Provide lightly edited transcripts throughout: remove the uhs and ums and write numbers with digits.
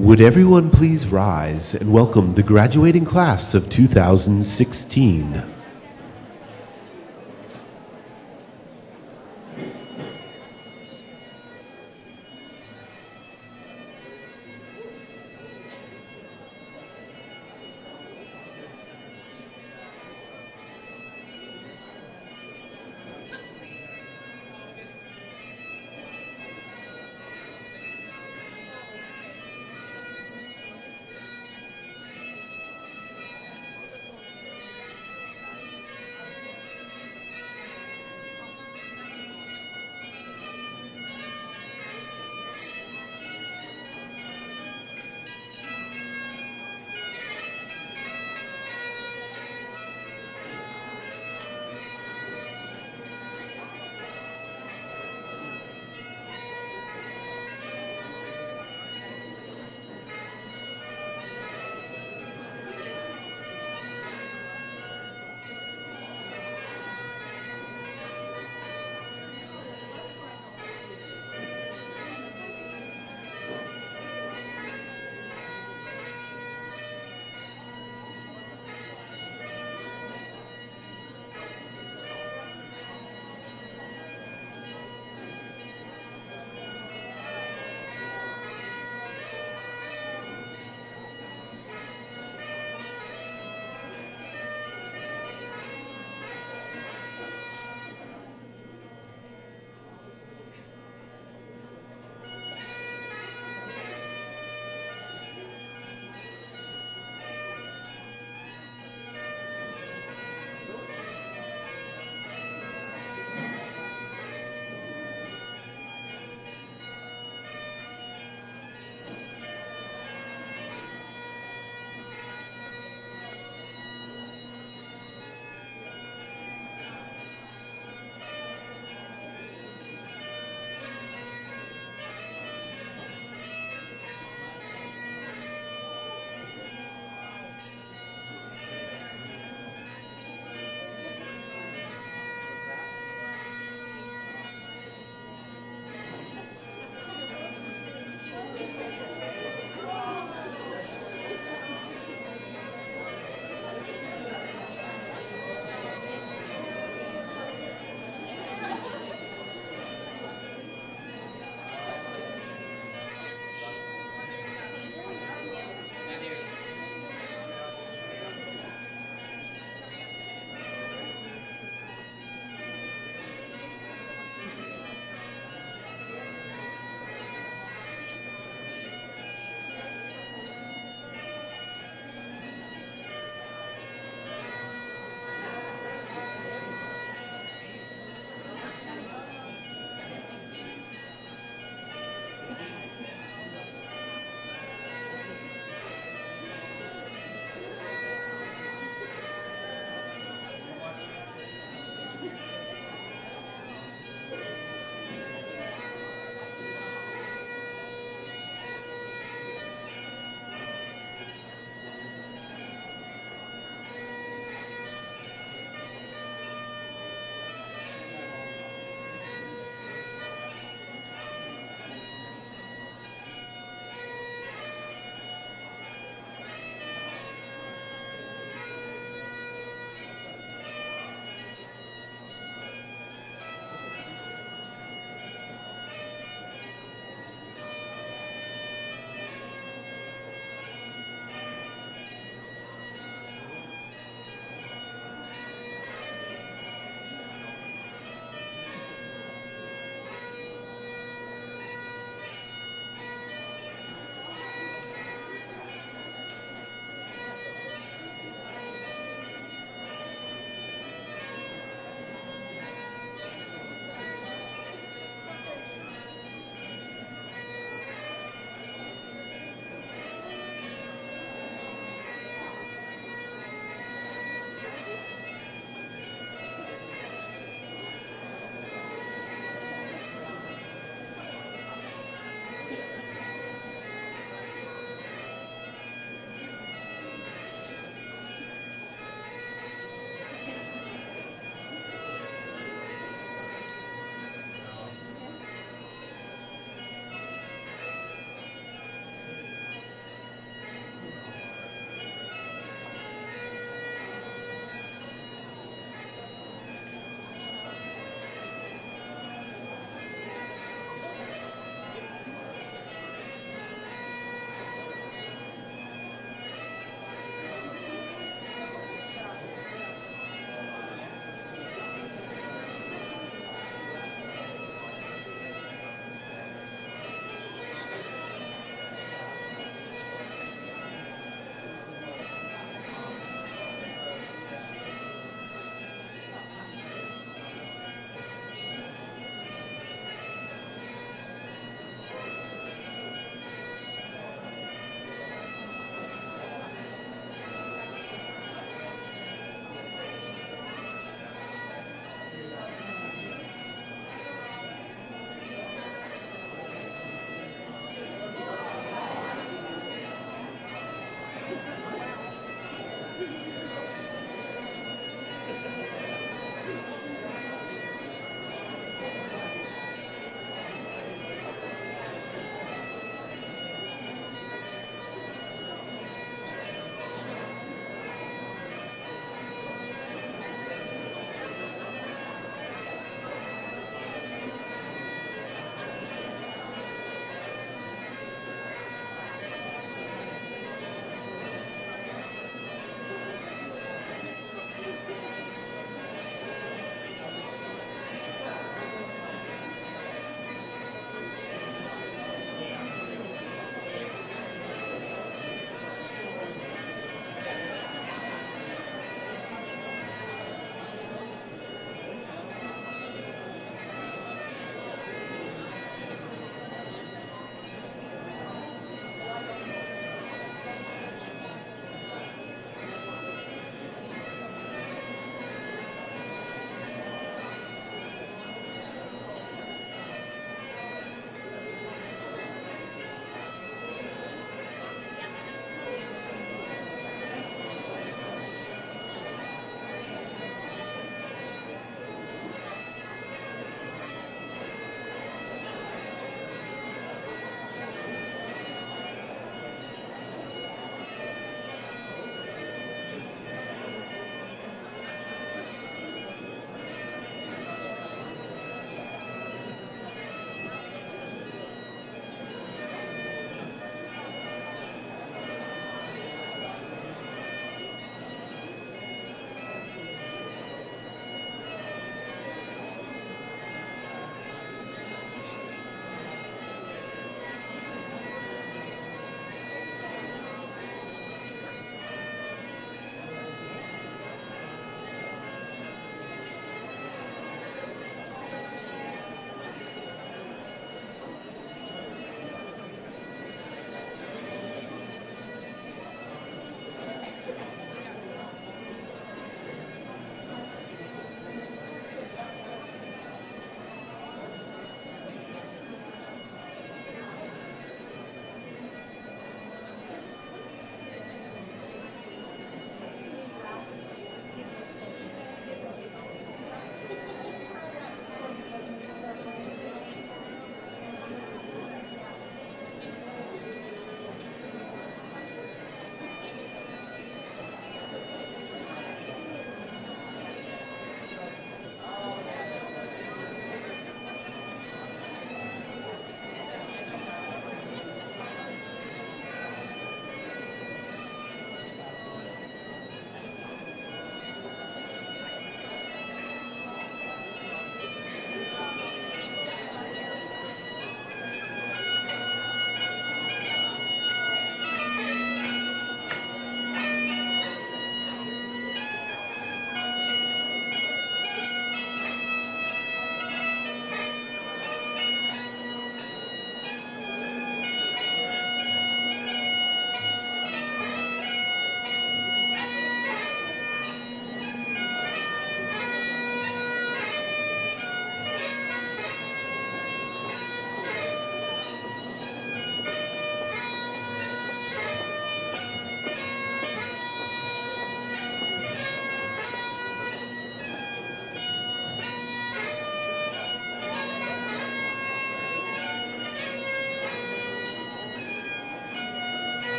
Would everyone please rise and welcome the graduating class of 2016.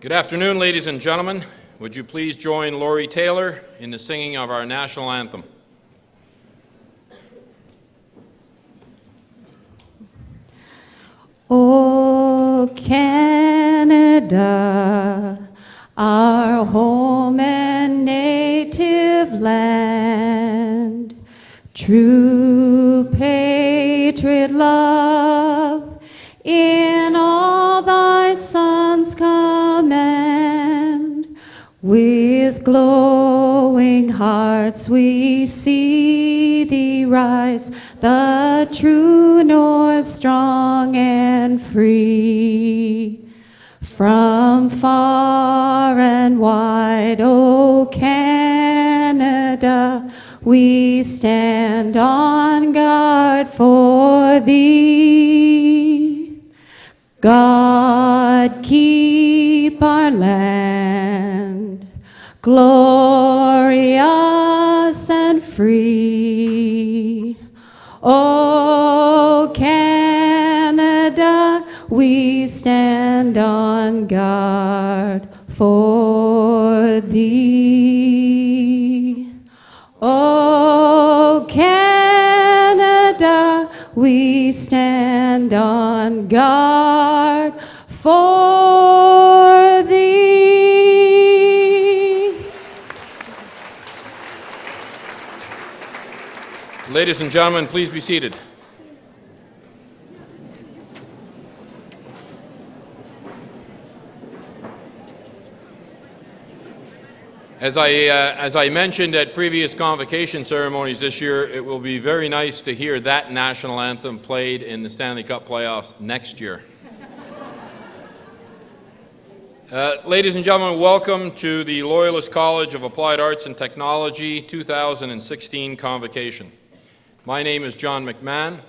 Good afternoon, ladies and gentlemen. Would you please join Laurie Taylor in the singing of our national anthem? O Canada, our home and native land, true patriot love in all thy sons command. With glowing hearts we see thee rise, the true north strong and free. From far and wide, O Canada, we stand on guard for thee. God keep our land glorious and free. O Canada, we stand on guard for thee. O Canada, we stand on guard for thee. Ladies and gentlemen, please be seated. As I mentioned at previous convocation ceremonies this year, it will be very nice to hear that national anthem played in the Stanley Cup playoffs next year. Ladies and gentlemen, welcome to the Loyalist College of Applied Arts and Technology 2016 Convocation. My name is John McMahon,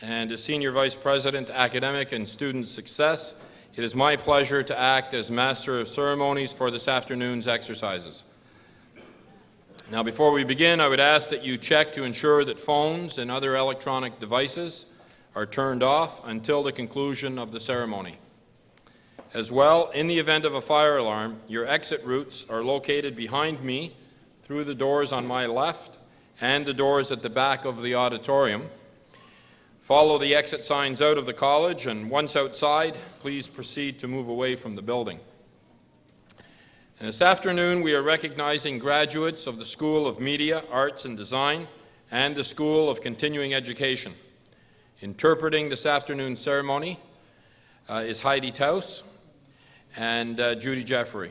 and as Senior Vice President, Academic and Student Success, it is my pleasure to act as Master of Ceremonies for this afternoon's exercises. Now, before we begin, I would ask that you check to ensure that phones and other electronic devices are turned off until the conclusion of the ceremony. As well, in the event of a fire alarm, your exit routes are located behind me through the doors on my left and the doors at the back of the auditorium. Follow the exit signs out of the college, and once outside, please proceed to move away from the building. And this afternoon, we are recognizing graduates of the School of Media, Arts and Design and the School of Continuing Education. Interpreting this afternoon's ceremony is Heidi Taus and Judy Jeffrey.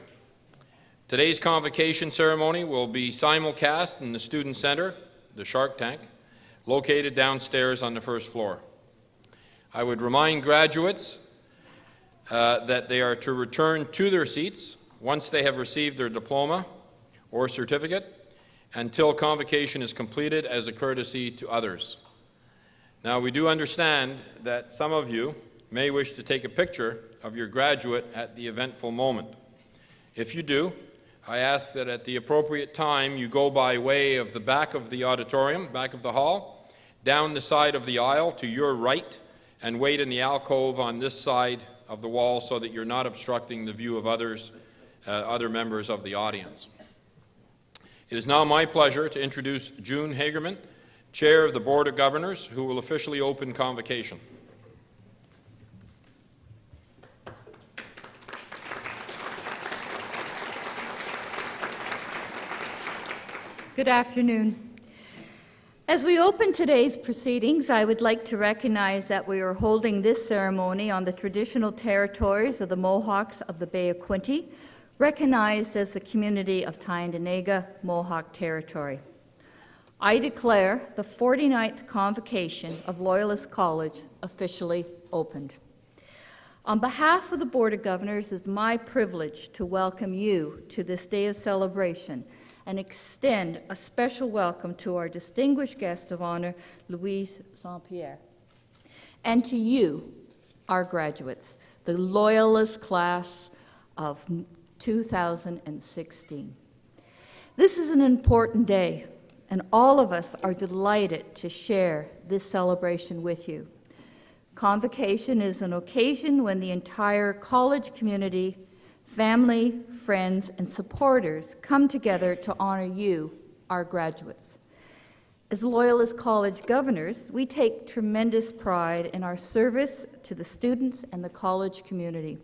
Today's convocation ceremony will be simulcast in the Student Center, the Shark Tank, located downstairs on the first floor. I would remind graduates that they are to return to their seats once they have received their diploma or certificate until convocation is completed as a courtesy to others. Now, we do understand that some of you may wish to take a picture of your graduate at the eventful moment. If you do, I ask that at the appropriate time you go by way of the back of the auditorium, back of the hall, down the side of the aisle to your right, and wait in the alcove on this side of the wall so that you're not obstructing the view of other members of the audience. It is now my pleasure to introduce June Hagerman, Chair of the Board of Governors, who will officially open convocation. Good afternoon. As we open today's proceedings, I would like to recognize that we are holding this ceremony on the traditional territories of the Mohawks of the Bay of Quinte, recognized as the community of Tyendinaga Mohawk Territory. I declare the 49th Convocation of Loyalist College officially opened. On behalf of the Board of Governors, it is my privilege to welcome you to this day of celebration and extend a special welcome to our distinguished guest of honor, Louise Saint-Pierre, and to you, our graduates, the Loyalist class of 2016. This is an important day, and all of us are delighted to share this celebration with you. Convocation is an occasion when the entire college community, family, friends, and supporters come together to honor you, our graduates. As Loyalist College governors, we take tremendous pride in our service to the students and the college community.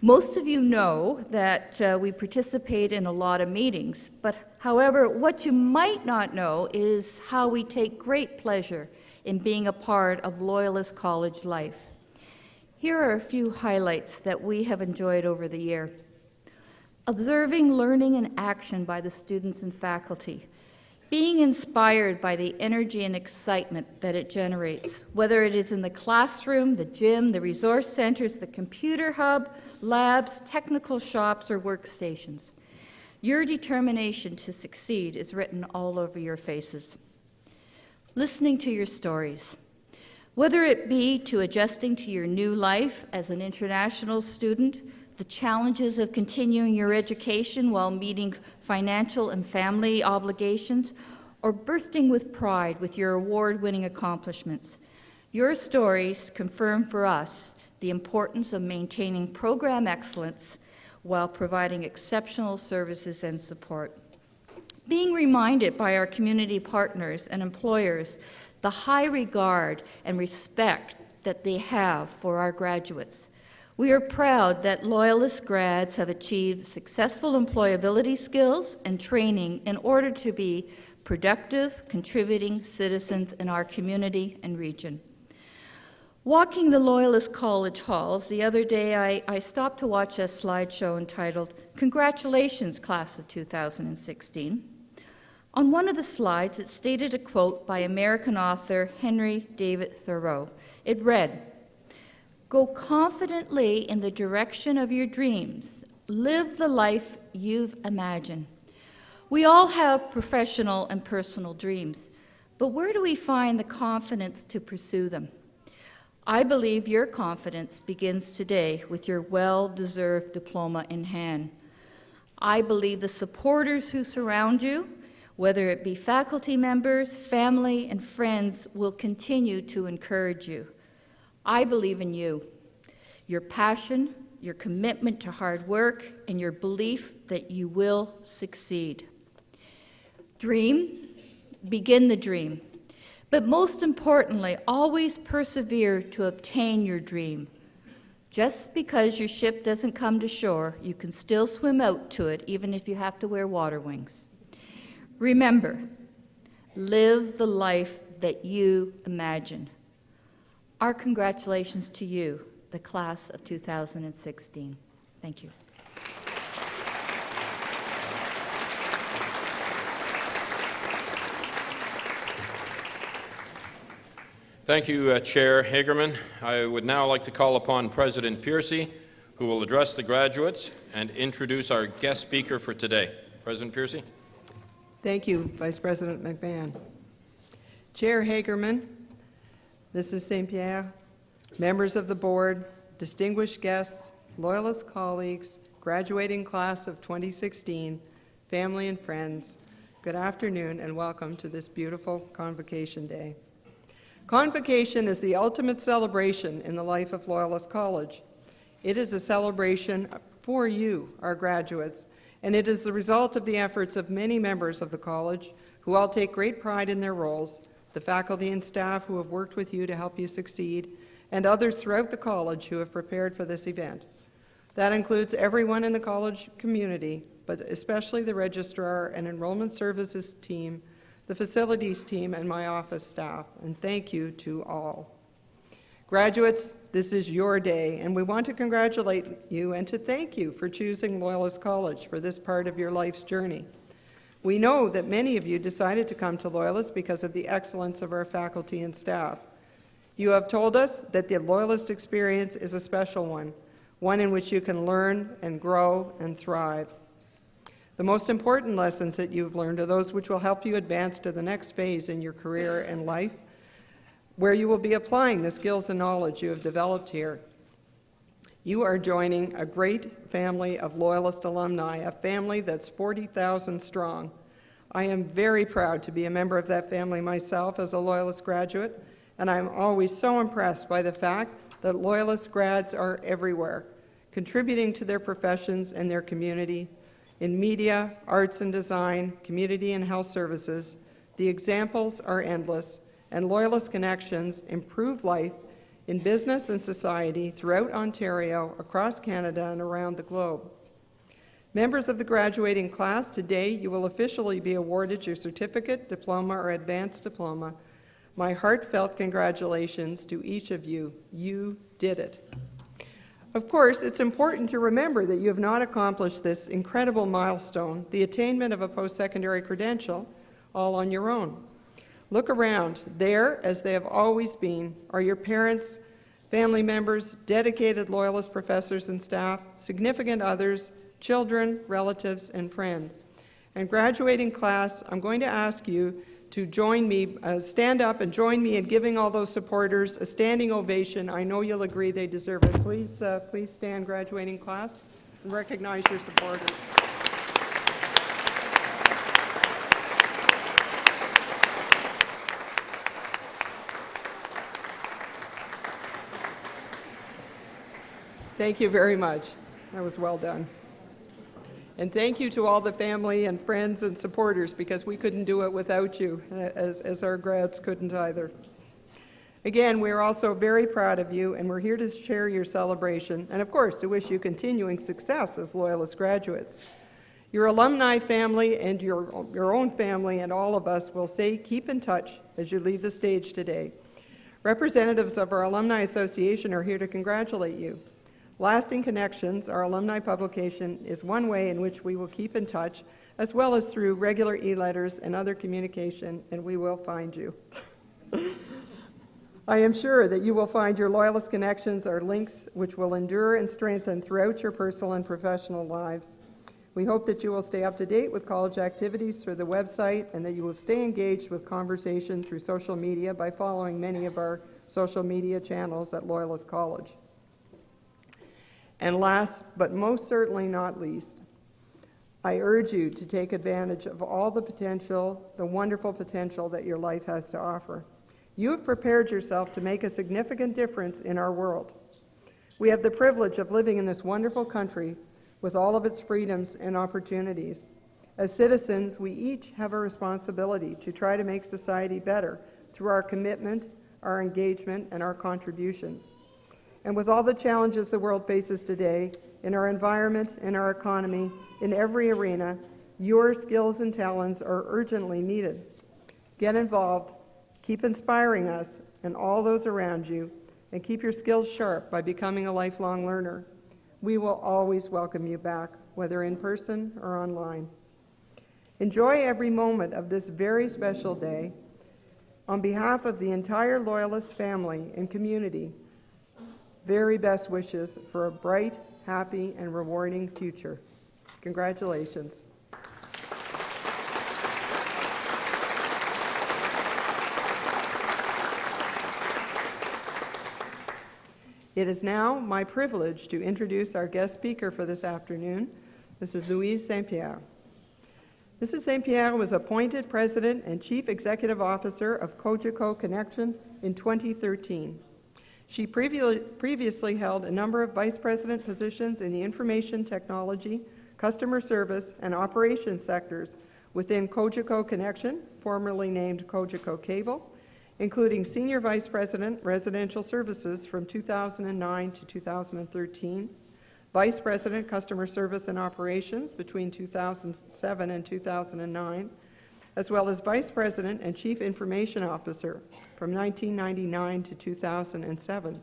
Most of you know that we participate in a lot of meetings, but however, what you might not know is how we take great pleasure in being a part of Loyalist College life. Here are a few highlights that we have enjoyed over the year. Observing learning and action by the students and faculty. Being inspired by the energy and excitement that it generates, whether it is in the classroom, the gym, the resource centers, the computer hub, labs, technical shops, or workstations. Your determination to succeed is written all over your faces. Listening to your stories. Whether it be to adjusting to your new life as an international student, the challenges of continuing your education while meeting financial and family obligations, or bursting with pride with your award-winning accomplishments. Your stories confirm for us the importance of maintaining program excellence while providing exceptional services and support. Being reminded by our community partners and employers the high regard and respect that they have for our graduates. We are proud that Loyalist grads have achieved successful employability skills and training in order to be productive, contributing citizens in our community and region. Walking the Loyalist College halls, the other day I stopped to watch a slideshow entitled, "Congratulations, Class of 2016. On one of the slides, it stated a quote by American author Henry David Thoreau. It read, "Go confidently in the direction of your dreams. Live the life you've imagined." We all have professional and personal dreams, but where do we find the confidence to pursue them? I believe your confidence begins today with your well-deserved diploma in hand. I believe the supporters who surround you, whether it be faculty members, family, and friends, will continue to encourage you. I believe in you, your passion, your commitment to hard work, and your belief that you will succeed. Dream, begin the dream. But most importantly, always persevere to obtain your dream. Just because your ship doesn't come to shore, you can still swim out to it, even if you have to wear water wings. Remember, live the life that you imagine. Our congratulations to you, the class of 2016. Thank you. Thank you, Chair Hagerman. I would now like to call upon President Piercy, who will address the graduates and introduce our guest speaker for today. President Piercy. Thank you, Vice President McMahon. Chair Hagerman, Mrs. St. Pierre, members of the board, distinguished guests, Loyalist colleagues, graduating class of 2016, family and friends, good afternoon and welcome to this beautiful Convocation Day. Convocation is the ultimate celebration in the life of Loyalist College. It is a celebration for you, our graduates, and it is the result of the efforts of many members of the college who all take great pride in their roles, the faculty and staff who have worked with you to help you succeed, and others throughout the college who have prepared for this event. That includes everyone in the college community, but especially the registrar and enrollment services team, the facilities team, and my office staff, and thank you to all. Graduates, this is your day, and we want to congratulate you and to thank you for choosing Loyalist College for this part of your life's journey. We know that many of you decided to come to Loyalist because of the excellence of our faculty and staff. You have told us that the Loyalist experience is a special one in which you can learn and grow and thrive. The most important lessons that you've learned are those which will help you advance to the next phase in your career and life, where you will be applying the skills and knowledge you have developed here. You are joining a great family of Loyalist alumni, a family that's 40,000 strong. I am very proud to be a member of that family myself as a Loyalist graduate, and I'm always so impressed by the fact that Loyalist grads are everywhere. contributing to their professions and their community in media, arts and design, community and health services. The examples are endless, and Loyalist connections improve life in business and society throughout Ontario, across Canada, and around the globe. Members of the graduating class, today you will officially be awarded your certificate, diploma, or advanced diploma. My heartfelt congratulations to each of you. You did it. Of course, it's important to remember that you have not accomplished this incredible milestone, the attainment of a post-secondary credential, all on your own. Look around. There, as they have always been, are your parents, family members, dedicated Loyalist professors and staff, significant others, children, relatives, and friends. And graduating class, I'm going to ask you to join me, stand up and join me in giving all those supporters a standing ovation. I know you'll agree they deserve it. Please, please stand, graduating class, and recognize your supporters. Thank you very much. That was well done. And thank you to all the family and friends and supporters, because we couldn't do it without you, as our grads couldn't either. Again, we're also very proud of you, and we're here to share your celebration, and of course, to wish you continuing success as Loyalist graduates. Your alumni family and your own family and all of us will say keep in touch as you leave the stage today. Representatives of our Alumni Association are here to congratulate you. Lasting Connections, our alumni publication, is one way in which we will keep in touch, as well as through regular e-letters and other communication, and we will find you. I am sure that you will find your Loyalist connections are links which will endure and strengthen throughout your personal and professional lives. We hope that you will stay up to date with college activities through the website, and that you will stay engaged with conversation through social media by following many of our social media channels at Loyalist College. And last, but most certainly not least, I urge you to take advantage of all the potential, the wonderful potential that your life has to offer. You have prepared yourself to make a significant difference in our world. We have the privilege of living in this wonderful country with all of its freedoms and opportunities. As citizens, we each have a responsibility to try to make society better through our commitment, our engagement, and our contributions. And with all the challenges the world faces today, in our environment, in our economy, in every arena, your skills and talents are urgently needed. Get involved, keep inspiring us and all those around you, and keep your skills sharp by becoming a lifelong learner. We will always welcome you back, whether in person or online. Enjoy every moment of this very special day. On behalf of the entire Loyalist family and community, very best wishes for a bright, happy, and rewarding future. Congratulations. It is now my privilege to introduce our guest speaker for this afternoon, Mrs. Louise St. Pierre. Mrs. St. Pierre was appointed President and Chief Executive Officer of Cogeco Connection in 2013. She previously held a number of vice president positions in the information technology, customer service, and operations sectors within Cogeco Connection, formerly named Cogeco Cable, including Senior Vice President, Residential Services from 2009 to 2013, Vice President, Customer Service and Operations between 2007 and 2009, as well as Vice President and Chief Information Officer from 1999 to 2007.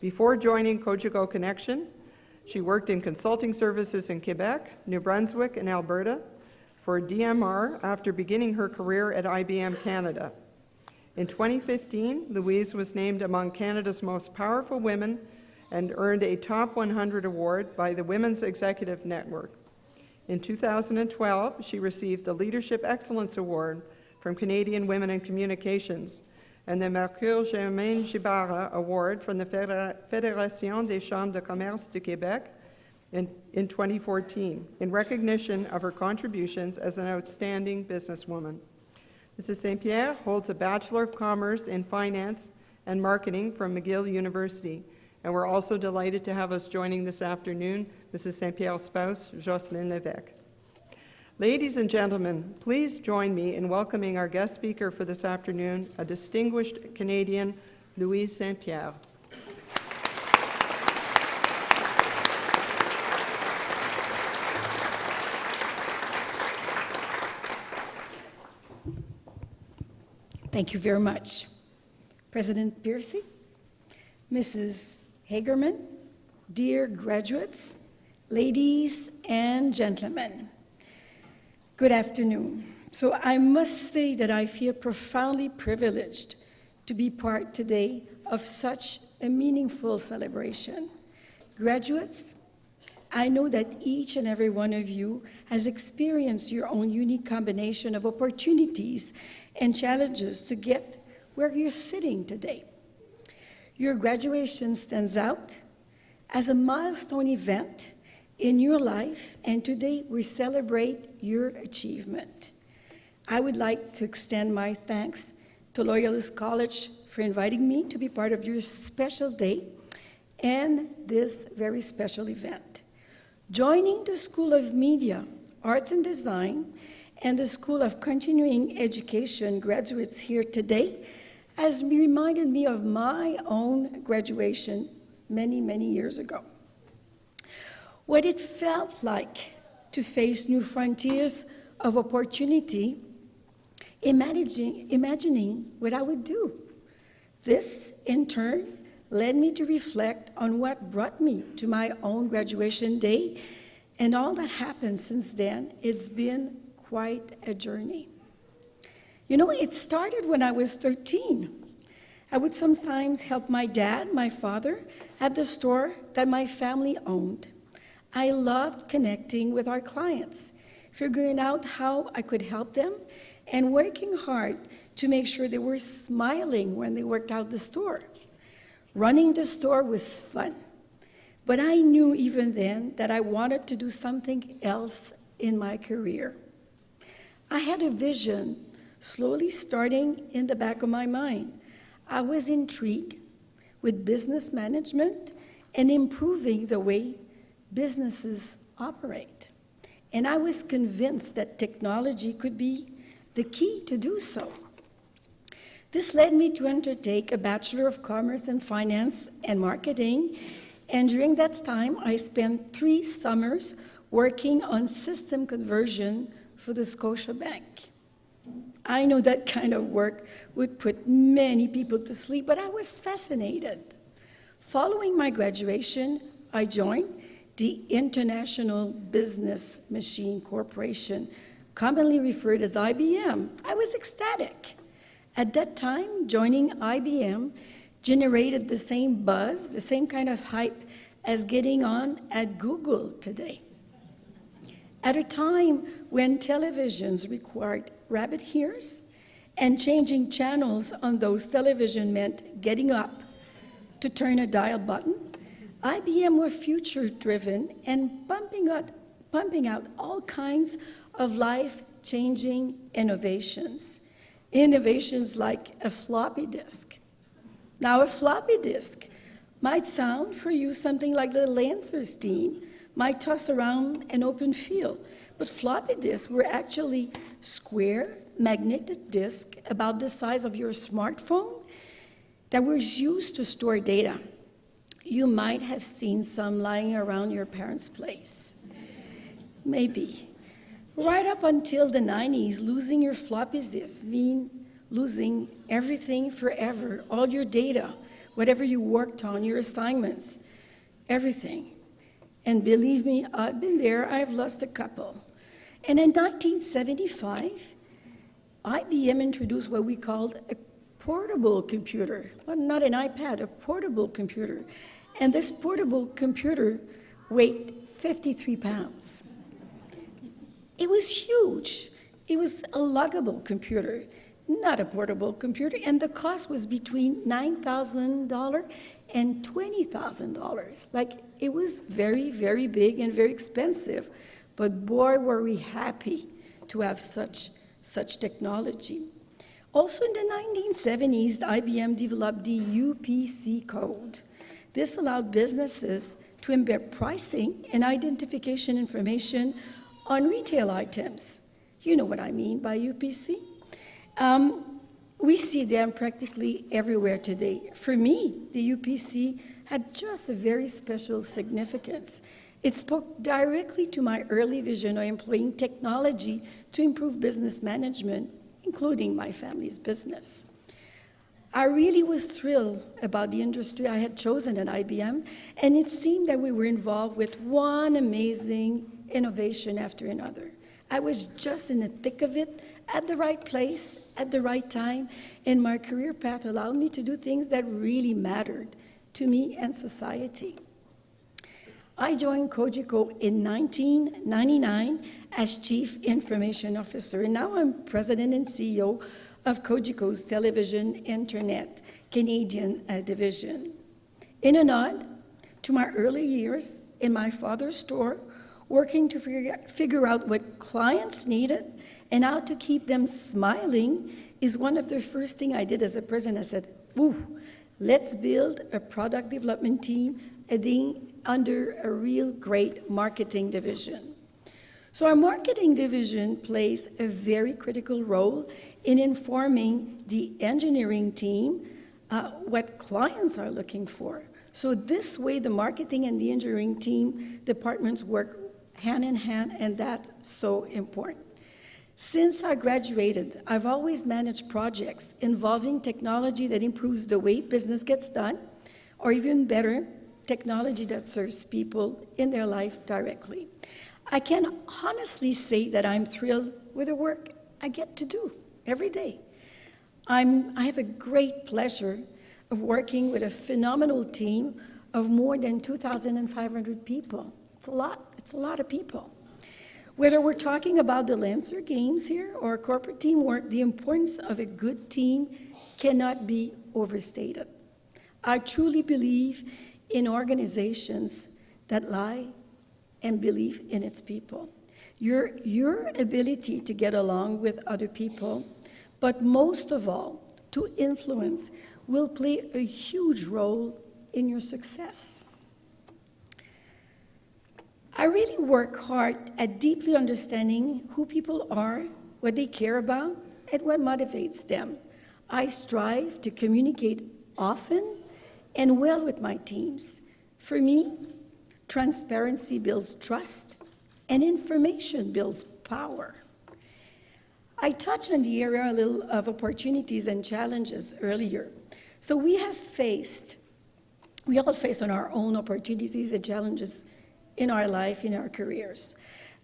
Before joining Cogeco Connection, she worked in consulting services in Quebec, New Brunswick, and Alberta for DMR after beginning her career at IBM Canada. In 2015, Louise was named among Canada's most powerful women and earned a Top 100 award by the Women's Executive Network. In 2012, she received the Leadership Excellence Award from Canadian Women in Communications and the Mercure Germaine Gibara Award from the Fédération des Chambres de Commerce du Québec in 2014 in recognition of her contributions as an outstanding businesswoman. Mrs. St. Pierre holds a Bachelor of Commerce in Finance and Marketing from McGill University And we're also delighted to have us joining this afternoon, Mrs. St. Pierre's spouse, Jocelyn Lévesque. Ladies and gentlemen, please join me in welcoming our guest speaker for this afternoon, a distinguished Canadian, Louise St. Pierre. Thank you very much. President Piercy, Mrs. Hagerman, dear graduates, ladies and gentlemen, good afternoon. So I must say that I feel profoundly privileged to be part today of such a meaningful celebration. Graduates, I know that each and every one of you has experienced your own unique combination of opportunities and challenges to get where you're sitting today. Your graduation stands out as a milestone event in your life, and today we celebrate your achievement. I would like to extend my thanks to Loyalist College for inviting me to be part of your special day and this very special event. Joining the School of Media, Arts and Design, and the School of Continuing Education graduates here today has reminded me of my own graduation many, many years ago. What it felt like to face new frontiers of opportunity, imagining what I would do. This, in turn, led me to reflect on what brought me to my own graduation day, and all that happened since then. It's been quite a journey. You know, it started when I was 13. I would sometimes help my dad, my father, at the store that my family owned. I loved connecting with our clients, figuring out how I could help them, and working hard to make sure they were smiling when they worked out the store. Running the store was fun, but I knew even then that I wanted to do something else in my career. I had a vision slowly starting in the back of my mind. I was intrigued with business management and improving the way businesses operate. And I was convinced that technology could be the key to do so. This led me to undertake a Bachelor of Commerce in Finance and Marketing, and during that time, I spent 3 summers working on system conversion for the Scotiabank. I know that kind of work would put many people to sleep, but I was fascinated. Following my graduation, I joined the International Business Machine Corporation, commonly referred as IBM. I was ecstatic. At that time, joining IBM generated the same buzz, the same kind of hype as getting on at Google today. At a time when televisions required rabbit ears and changing channels on those televisions meant getting up to turn a dial button, IBM were future-driven and pumping out all kinds of life-changing innovations. Innovations like a floppy disk. Now, a floppy disk might sound for you something like the Lancer's team might toss around an open field, but floppy disks were actually square magnetic disks about the size of your smartphone that were used to store data. You might have seen some lying around your parents' place. Maybe. Right up until the 90s, losing your floppy disk mean losing everything forever, all your data, whatever you worked on, your assignments, everything. And believe me, I've been there, I've lost a couple. And in 1975, IBM introduced what we called a portable computer. Well, not an iPad, a portable computer. And this portable computer weighed 53 pounds. It was huge. It was a luggable computer, not a portable computer, and the cost was between $9,000 and $20,000. Like, it was very, very big and very expensive, but boy, were we happy to have such technology. Also in the 1970s, IBM developed the UPC code. This allowed businesses to embed pricing and identification information on retail items. You know what I mean by UPC. We see them practically everywhere today. For me, the UPC had just a very special significance. It spoke directly to my early vision of employing technology to improve business management, including my family's business. I really was thrilled about the industry I had chosen at IBM, and it seemed that we were involved with one amazing innovation after another. I was just in the thick of it, at the right place, at the right time, and my career path allowed me to do things that really mattered to me and society. I joined Cogeco in 1999 as Chief Information Officer, and now I'm President and CEO of Cogeco's Television Internet Canadian division. In a nod to my early years in my father's store, working to figure out what clients needed and how to keep them smiling is one of the first things I did as a president. I said, ooh, let's build a product development team under a real great marketing division. So our marketing division plays a very critical role in informing the engineering team what clients are looking for. So this way, the marketing and the engineering team departments work hand in hand, and that's so important. Since I graduated, I've always managed projects involving technology that improves the way business gets done, or even better, technology that serves people in their life directly. I can honestly say that I'm thrilled with the work I get to do every day. I have a great pleasure of working with a phenomenal team of more than 2,500 people. It's a lot of people. Whether we're talking about the Lancer Games here or corporate teamwork, the importance of a good team cannot be overstated. I truly believe in organizations that lie and believe in its people. Your ability to get along with other people, but most of all, to influence, will play a huge role in your success. I really work hard at deeply understanding who people are, what they care about, and what motivates them. I strive to communicate often and well with my teams. For me, transparency builds trust, and information builds power. I touched on the area a little of opportunities and challenges earlier. So we all face on our own opportunities and challenges in our life, in our careers.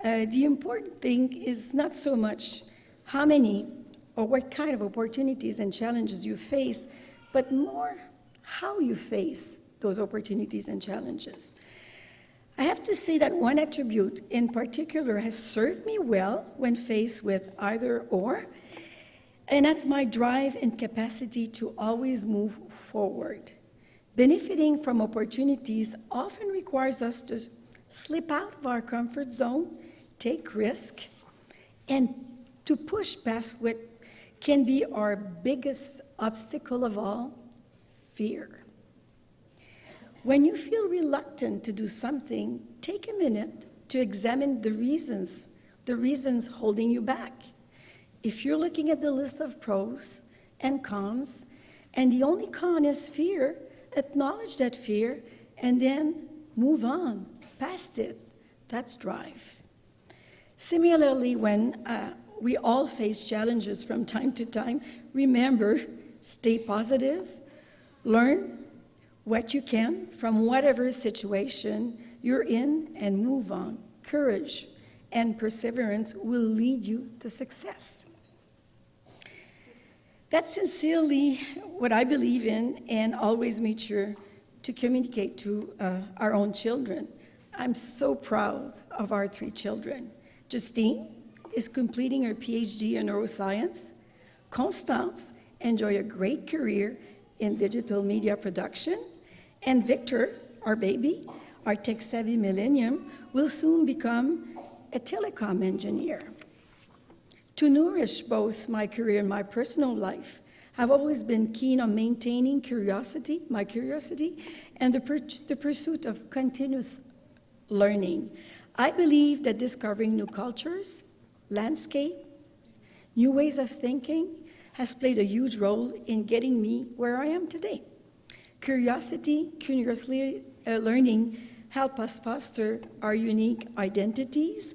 The important thing is not so much how many or what kind of opportunities and challenges you face, but more how you face those opportunities and challenges. I have to say that one attribute in particular has served me well when faced with either or, and that's my drive and capacity to always move forward. Benefiting from opportunities often requires us to slip out of our comfort zone, take risk, and to push past what can be our biggest obstacle of all, fear. When you feel reluctant to do something, take a minute to examine the reasons holding you back. If you're looking at the list of pros and cons, and the only con is fear, acknowledge that fear, and then move on past it. That's drive. Similarly, when we all face challenges from time to time, remember, stay positive, learn what you can from whatever situation you're in, and move on. Courage and perseverance will lead you to success. That's sincerely what I believe in, and always make sure to communicate to our own children. I'm so proud of our 3 children. Justine is completing her PhD in neuroscience. Constance enjoys a great career in digital media production. And Victor, our baby, our tech-savvy millennium, will soon become a telecom engineer. To nourish both my career and my personal life, I've always been keen on maintaining my curiosity, and the pursuit of continuous learning. I believe that discovering new cultures, landscapes, new ways of thinking has played a huge role in getting me where I am today. Continuously learning help us foster our unique identities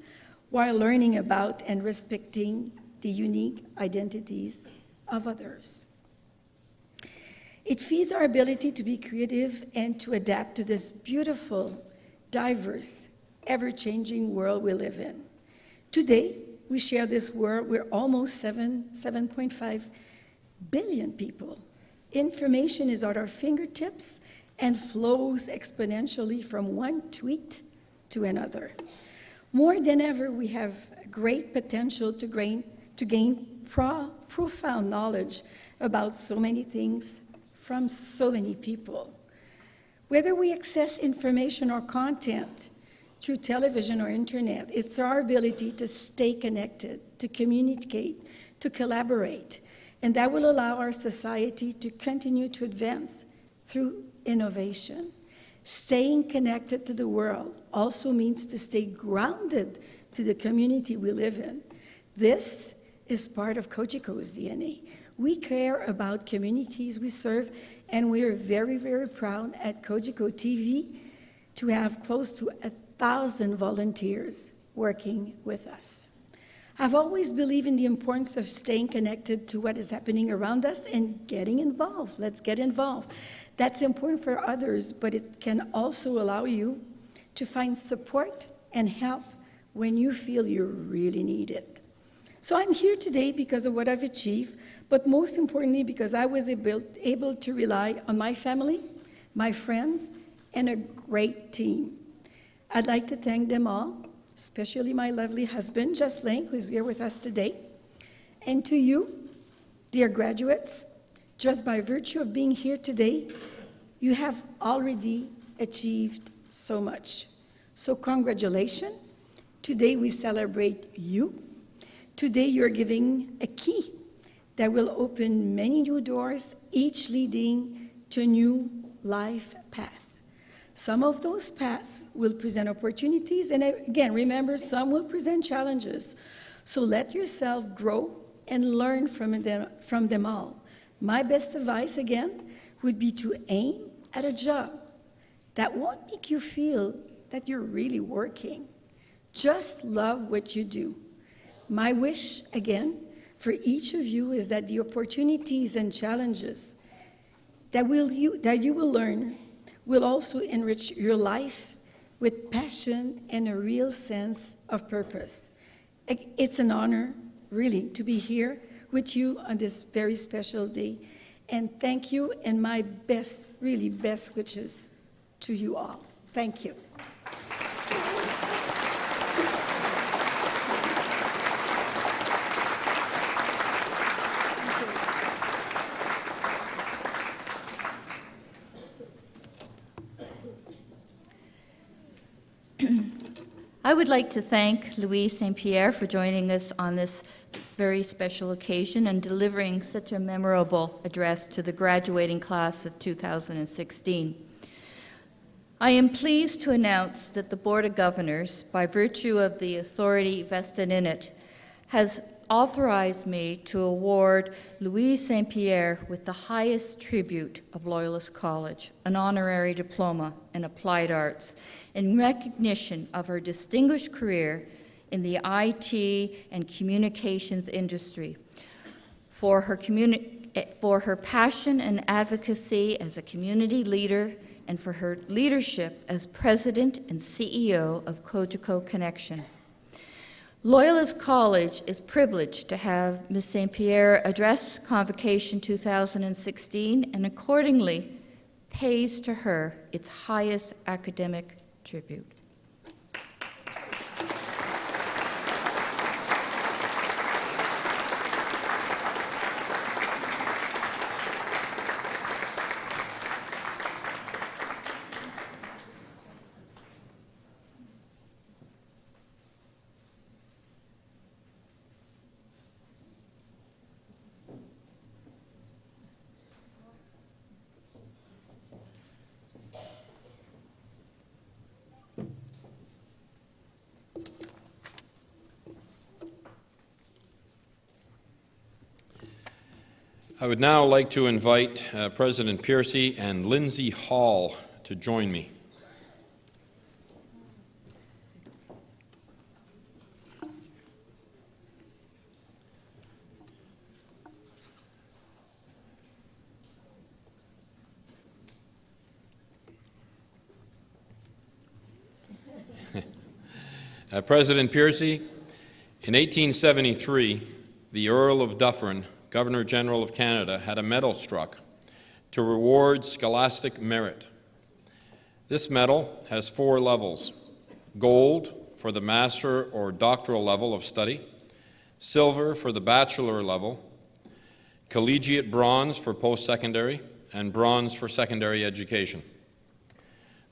while learning about and respecting the unique identities of others. It feeds our ability to be creative and to adapt to this beautiful, diverse, ever-changing world we live in. Today, we share this world with almost 7.5 billion people. Information is at our fingertips and flows exponentially from one tweet to another. More than ever, we have great potential to gain profound knowledge about so many things from so many people. Whether we access information or content through television or internet, it's our ability to stay connected, to communicate, to collaborate, and that will allow our society to continue to advance through innovation. Staying connected to the world also means to stay grounded to the community we live in. This is part of Cogeco's DNA. We care about communities we serve, and we are very, very proud at Cogeco TV to have close to 1,000 volunteers working with us. I've always believed in the importance of staying connected to what is happening around us and getting involved. Let's get involved. That's important for others, but it can also allow you to find support and help when you feel you really need it. So I'm here today because of what I've achieved, but most importantly because I was able to rely on my family, my friends, and a great team. I'd like to thank them all, especially my lovely husband, Jocelyn, who's here with us today. And to you, dear graduates, just by virtue of being here today, you have already achieved so much. So congratulations. Today we celebrate you. Today you're giving a key that will open many new doors, each leading to a new life path. Some of those paths will present opportunities, and again, remember, some will present challenges. So let yourself grow and learn from them all. My best advice, again, would be to aim at a job that won't make you feel that you're really working. Just love what you do. My wish, again, for each of you is that the opportunities and challenges that you will learn will also enrich your life with passion and a real sense of purpose. It's an honor, really, to be here with you on this very special day. And thank you, and my best, really best wishes to you all. Thank you. I would like to thank Louis St. Pierre for joining us on this very special occasion and delivering such a memorable address to the graduating class of 2016. I am pleased to announce that the Board of Governors, by virtue of the authority vested in it, has authorized me to award Louis St. Pierre with the highest tribute of Loyalist College, an honorary diploma in applied arts, in recognition of her distinguished career in the IT and communications industry, for her passion and advocacy as a community leader, and for her leadership as President and CEO of Cogeco Connection. Loyalist College is privileged to have Ms. St. Pierre address Convocation 2016 and accordingly pays to her its highest academic tribute. I would now like to invite President Piercy and Lindsay Hall to join me. President Piercy, in 1873, the Earl of Dufferin, Governor-General of Canada, had a medal struck to reward scholastic merit. This medal has 4 levels: gold for the master or doctoral level of study, silver for the bachelor level, collegiate bronze for post-secondary, and bronze for secondary education.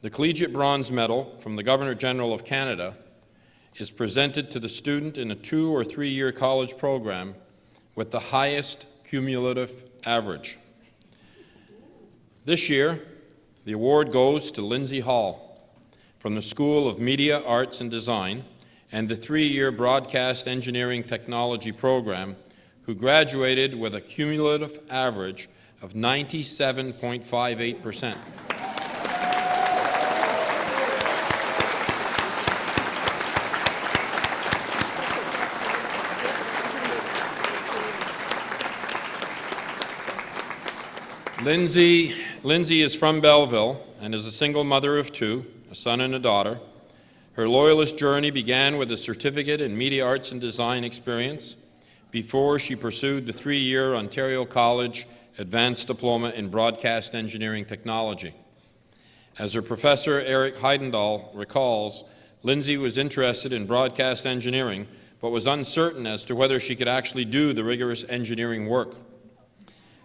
The collegiate bronze medal from the Governor-General of Canada is presented to the student in a 2- or 3-year college program with the highest cumulative average. This year, the award goes to Lindsay Hall from the School of Media, Arts and Design and the 3-year Broadcast Engineering Technology program, who graduated with a cumulative average of 97.58%. Lindsay is from Belleville and is a single mother of 2, a son and a daughter. Her Loyalist journey began with a certificate in Media Arts and Design experience before she pursued the 3-year Ontario College Advanced Diploma in Broadcast Engineering Technology. As her professor, Eric Heidendahl, recalls, Lindsay was interested in broadcast engineering, but was uncertain as to whether she could actually do the rigorous engineering work.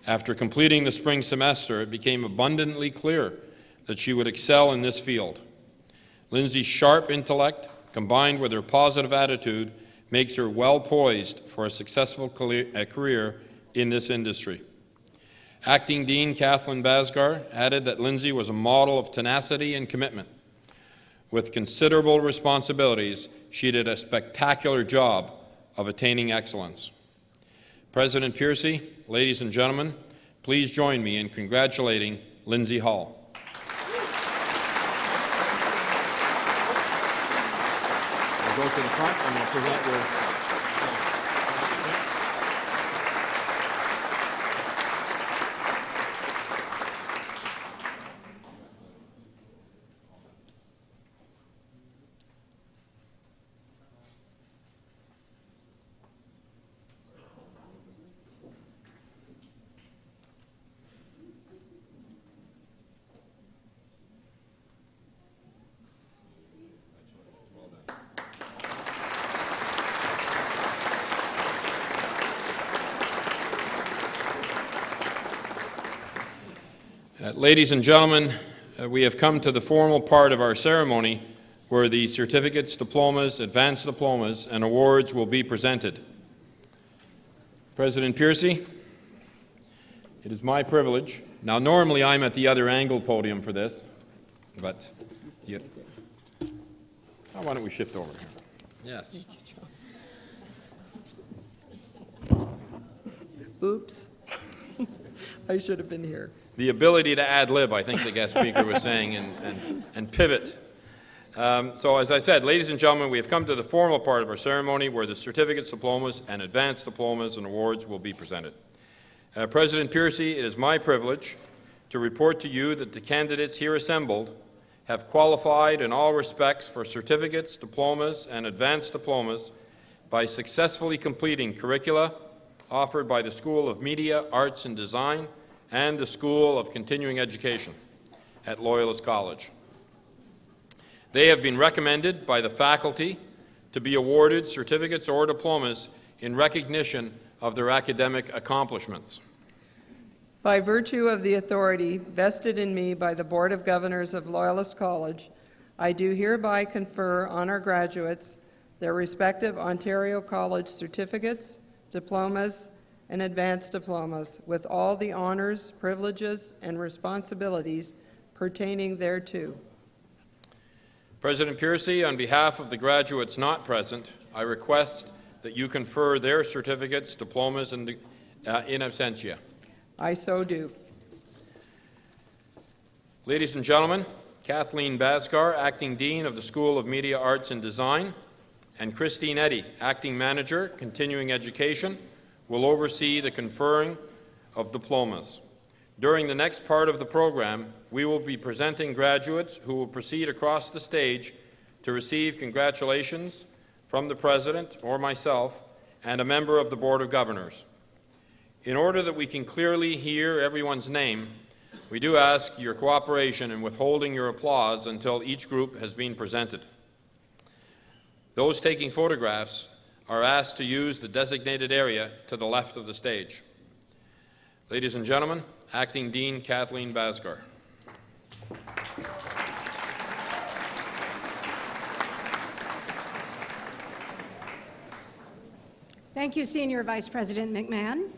After completing the spring semester, it became abundantly clear that she would excel in this field. Lindsay's sharp intellect, combined with her positive attitude, makes her well poised for a successful career in this industry. Acting Dean Kathleen Basgar added that Lindsay was a model of tenacity and commitment. With considerable responsibilities, she did a spectacular job of attaining excellence. President Piercy, ladies and gentlemen, please join me in congratulating Lindsay Hall. I'll go to the front and we'll present your... Ladies and gentlemen, we have come to the formal part of our ceremony where the certificates, diplomas, advanced diplomas, and awards will be presented. President Piercy, it is my privilege. Now, normally I'm at the other angle podium for this, but why don't we shift over here? Yes. Oops. I should have been here. The ability to ad-lib, I think the guest speaker was saying, and pivot. So as I said, ladies and gentlemen, we have come to the formal part of our ceremony where the certificates, diplomas, and advanced diplomas and awards will be presented. President Piercy, it is my privilege to report to you that the candidates here assembled have qualified in all respects for certificates, diplomas, and advanced diplomas by successfully completing curricula offered by the School of Media, Arts and Design and the School of Continuing Education at Loyalist College. They have been recommended by the faculty to be awarded certificates or diplomas in recognition of their academic accomplishments. By virtue of the authority vested in me by the Board of Governors of Loyalist College, I do hereby confer on our graduates their respective Ontario College certificates, diplomas, and advanced diplomas with all the honors, privileges, and responsibilities pertaining thereto. President Piercy, on behalf of the graduates not present, I request that you confer their certificates, diplomas, and in absentia. I so do. Ladies and gentlemen, Kathleen Baskar, Acting Dean of the School of Media Arts and Design, and Christine Eddy, Acting Manager, Continuing Education, will oversee the conferring of diplomas. During the next part of the program, we will be presenting graduates who will proceed across the stage to receive congratulations from the President or myself and a member of the Board of Governors. In order that we can clearly hear everyone's name, we do ask your cooperation in withholding your applause until each group has been presented. Those taking photographs are asked to use the designated area to the left of the stage. Ladies and gentlemen, Acting Dean Kathleen Baskar. Thank you, Senior Vice President McMahon.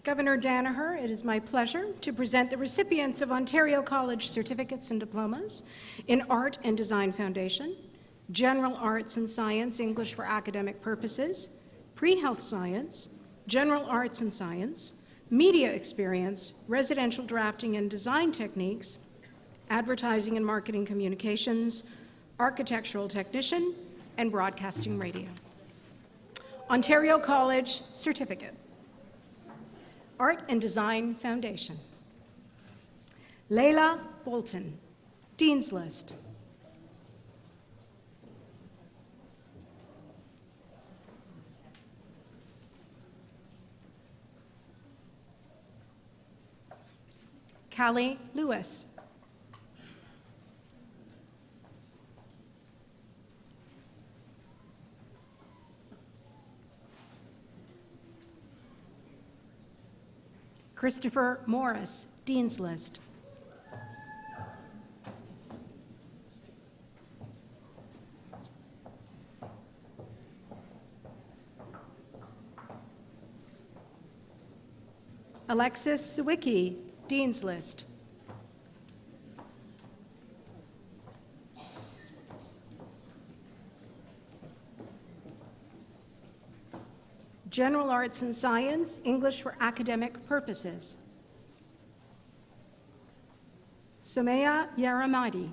Governor Danaher, it is my pleasure to present the recipients of Ontario College certificates and diplomas in Art and Design Foundation, General Arts and Science, English for academic purposes, Pre-Health Science, General Arts and Science, Media Experience, Residential Drafting and Design Techniques, Advertising and Marketing Communications, Architectural Technician, and Broadcasting Radio. Ontario College Certificate. Art and Design Foundation. Leila Bolton, Dean's List. Callie Lewis. Christopher Morris, Dean's List. Alexis Sawicki, Dean's List. General Arts and Science, English for academic purposes. Sumaya Yaramadi.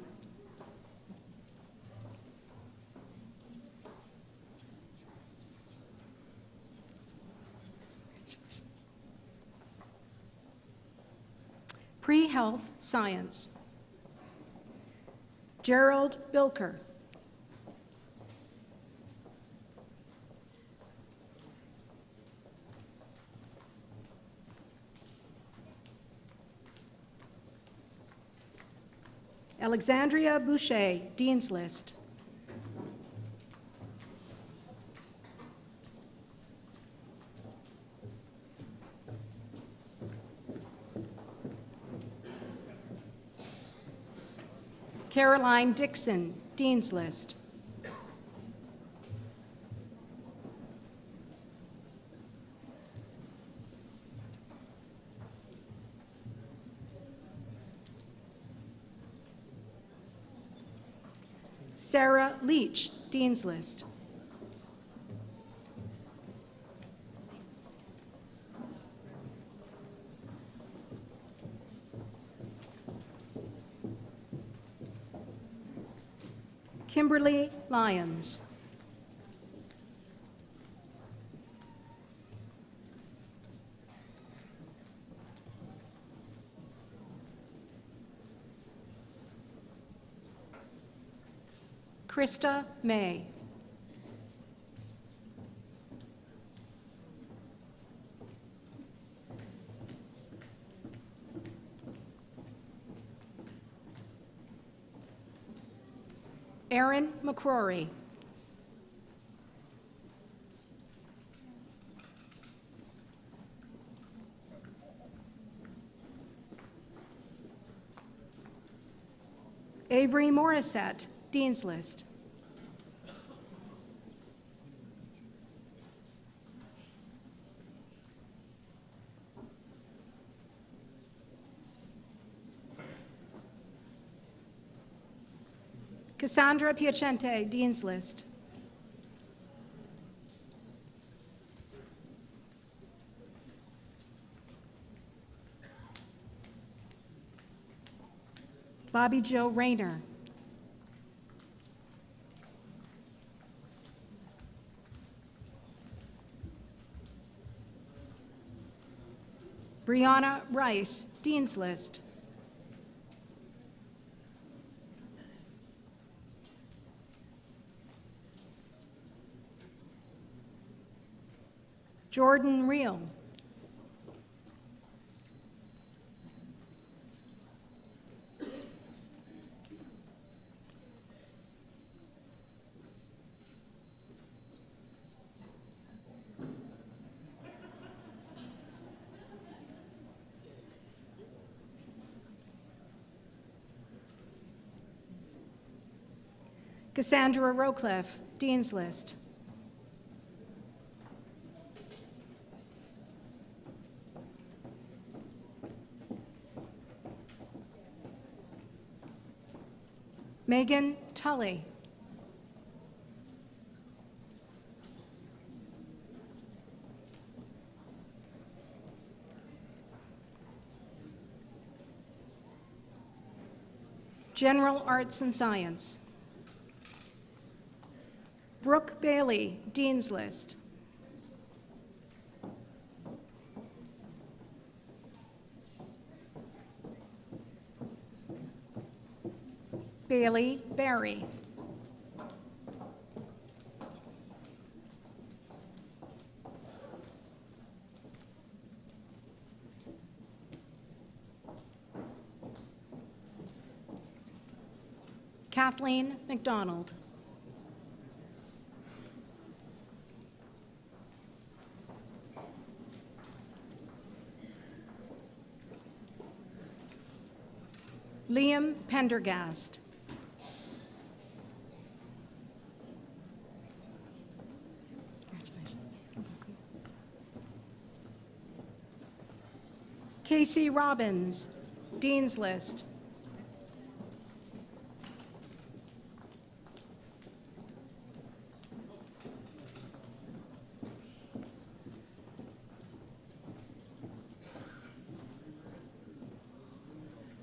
Pre-Health Science. Gerald Bilker. Alexandria Boucher, Dean's List. Caroline Dixon, Dean's List. Sarah Leach, Dean's List. Kimberly Lyons. Krista May. Aaron McCrory. Avery Morissette, Dean's List. Cassandra Piacente, Dean's List. Bobby Jo Rayner. Brianna Rice, Dean's List. Jordan Reel. Cassandra Rowcliffe, Dean's List. Megan Tully. General Arts and Science. Brooke Bailey, Dean's List. Bailey Barry. Kathleen McDonald. Liam Pendergast. Casey Robbins, Dean's List.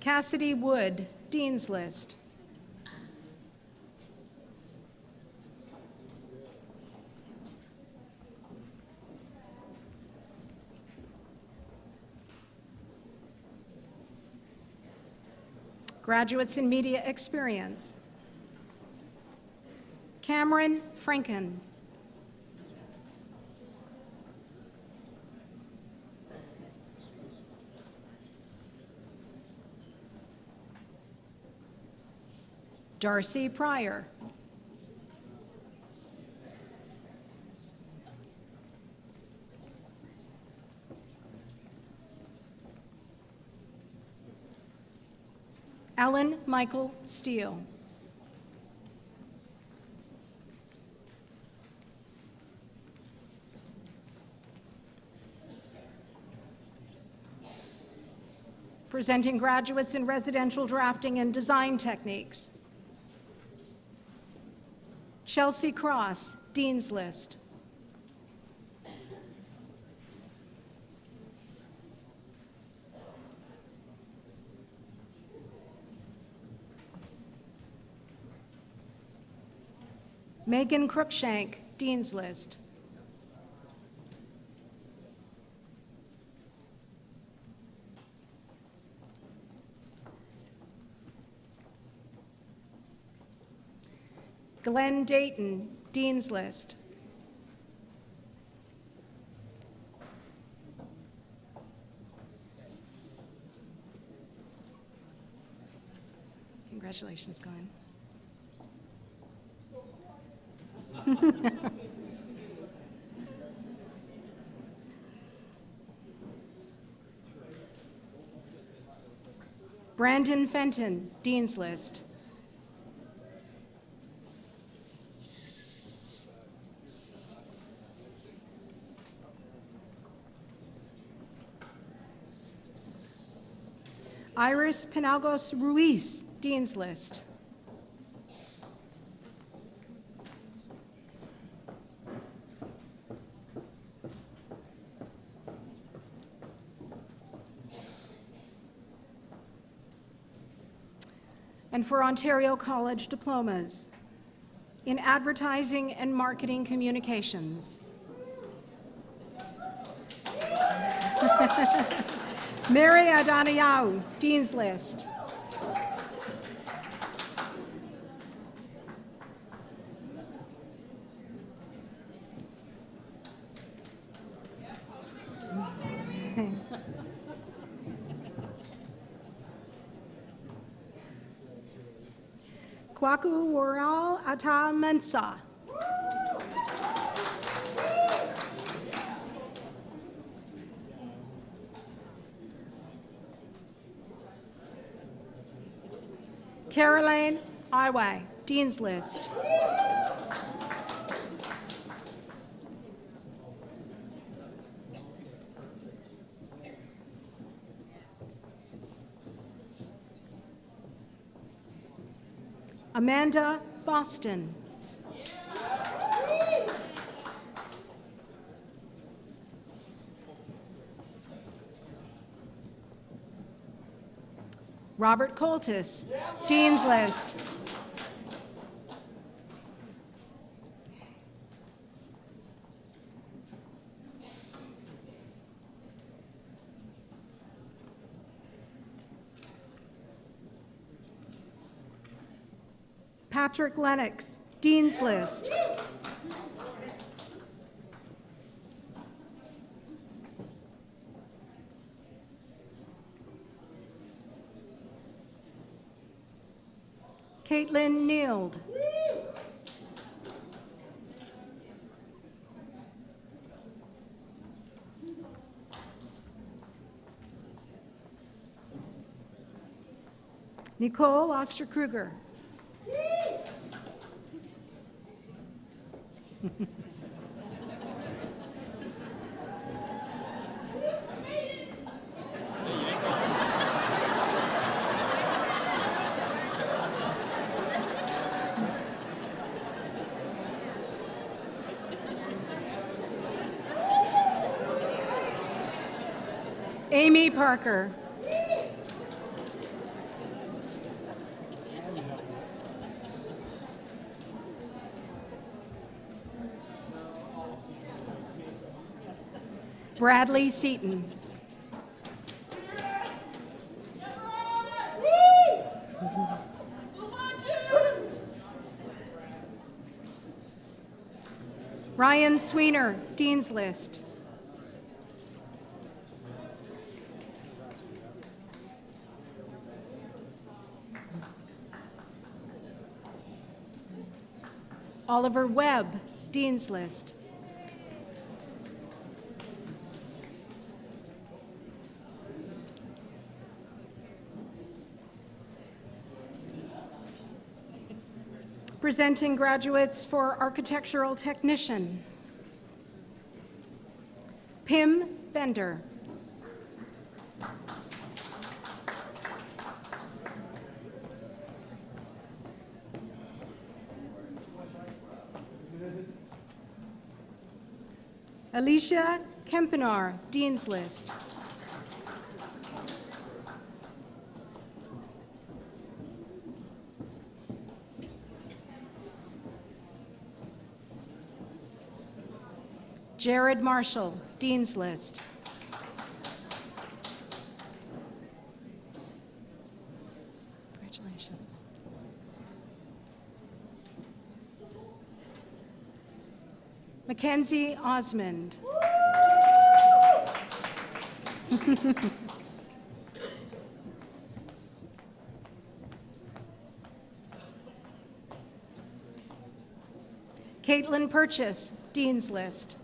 Cassidy Wood, Dean's List. Graduates in Media Experience. Cameron Franken. Darcy Pryor. Alan Michael Steele. Presenting graduates in residential drafting and design techniques. Chelsea Cross, Dean's List. Megan Cruikshank, Dean's List. Glenn Dayton, Dean's List. Congratulations, Glenn. Brandon Fenton, Dean's List. Iris Penagos Ruiz, Dean's List. and for Ontario College diplomas in advertising and marketing communications. Mary Adaniau, Dean's List. Kwaku Waral Ata Mensa. Caroline Iway, Dean's List. Amanda Boston. Robert Coltis, Dean's List. Patrick Lennox, Dean's List. Caitlin Neild. Nicole Osterkruger. Amy Parker. Bradley Seaton. Ryan Sweener, Dean's List. Oliver Webb, Dean's List. Presenting graduates for Architectural Technician. Pim Bender. Alicia Kempenar, Dean's List. Jared Marshall, Dean's List. Congratulations. Mackenzie Osmond. Caitlin Purchase, Dean's List.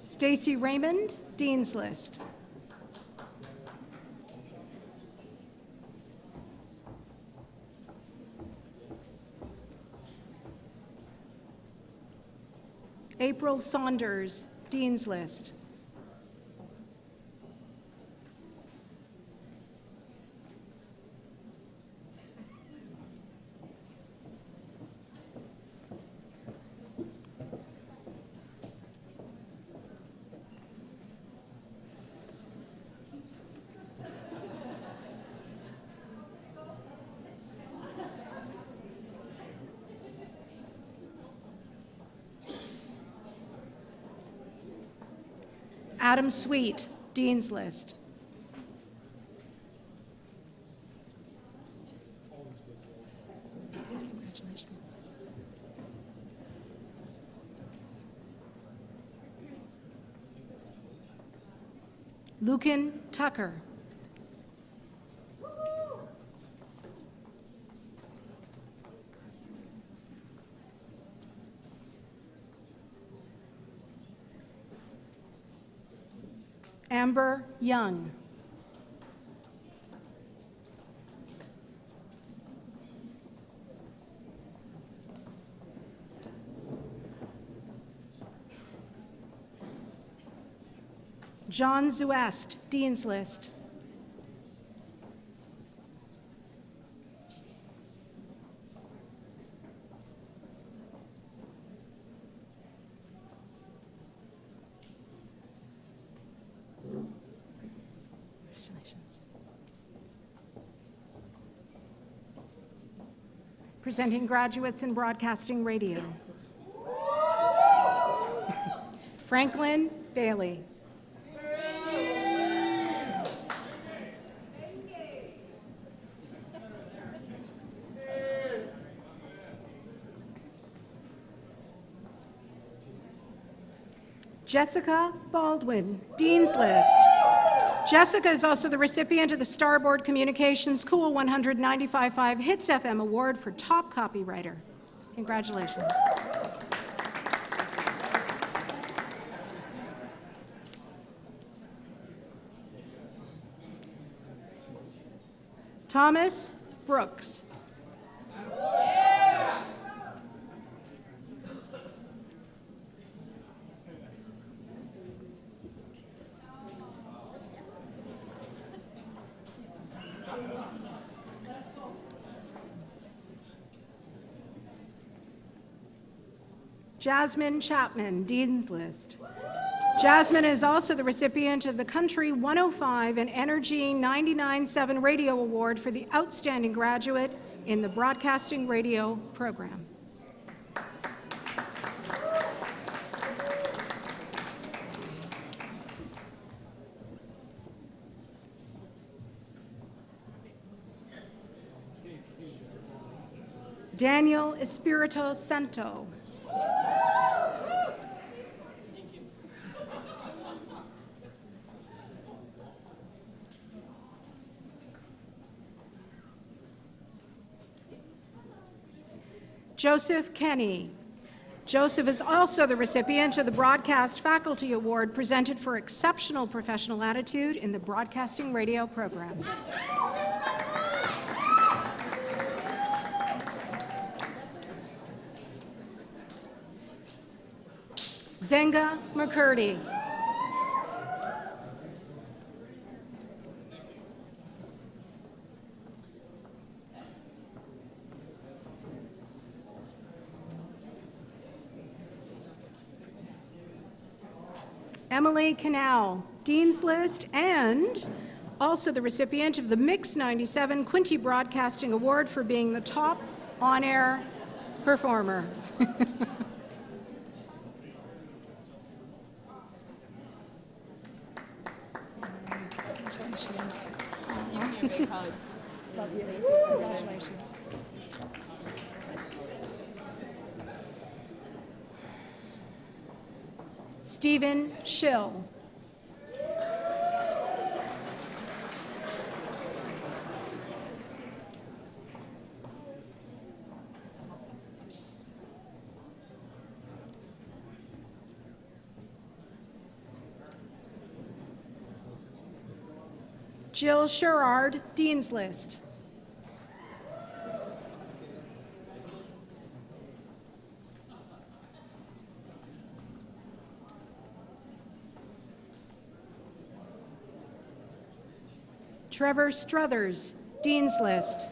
Stacy Raymond, Dean's List. April Saunders, Dean's List. Adam Sweet, Dean's List. Lucan Tucker. Amber Young. John Zuest, Dean's List. Presenting graduates in broadcasting radio. Franklin Bailey. Jessica Baldwin, Dean's List. Jessica is also the recipient of the Starboard Communications Cool 195.5 Hits FM Award for Top Copywriter. Congratulations. Thomas Brooks. Jasmine Chapman, Dean's List. Jasmine is also the recipient of the Country 105 and Energy 99.7 Radio Award for the Outstanding Graduate in the Broadcasting Radio Program. Daniel Espirito Santo. Joseph Kenny. Joseph is also the recipient of the Broadcast Faculty Award presented for exceptional professional attitude in the Broadcasting Radio Program. Zenga McCurdy. Emily Canal, Dean's List, and also the recipient of the Mix 97 Quinty Broadcasting Award for being the top on-air performer. Congratulations. Stephen Schill. Jill Sherrard, Dean's List. Trevor Struthers, Dean's List.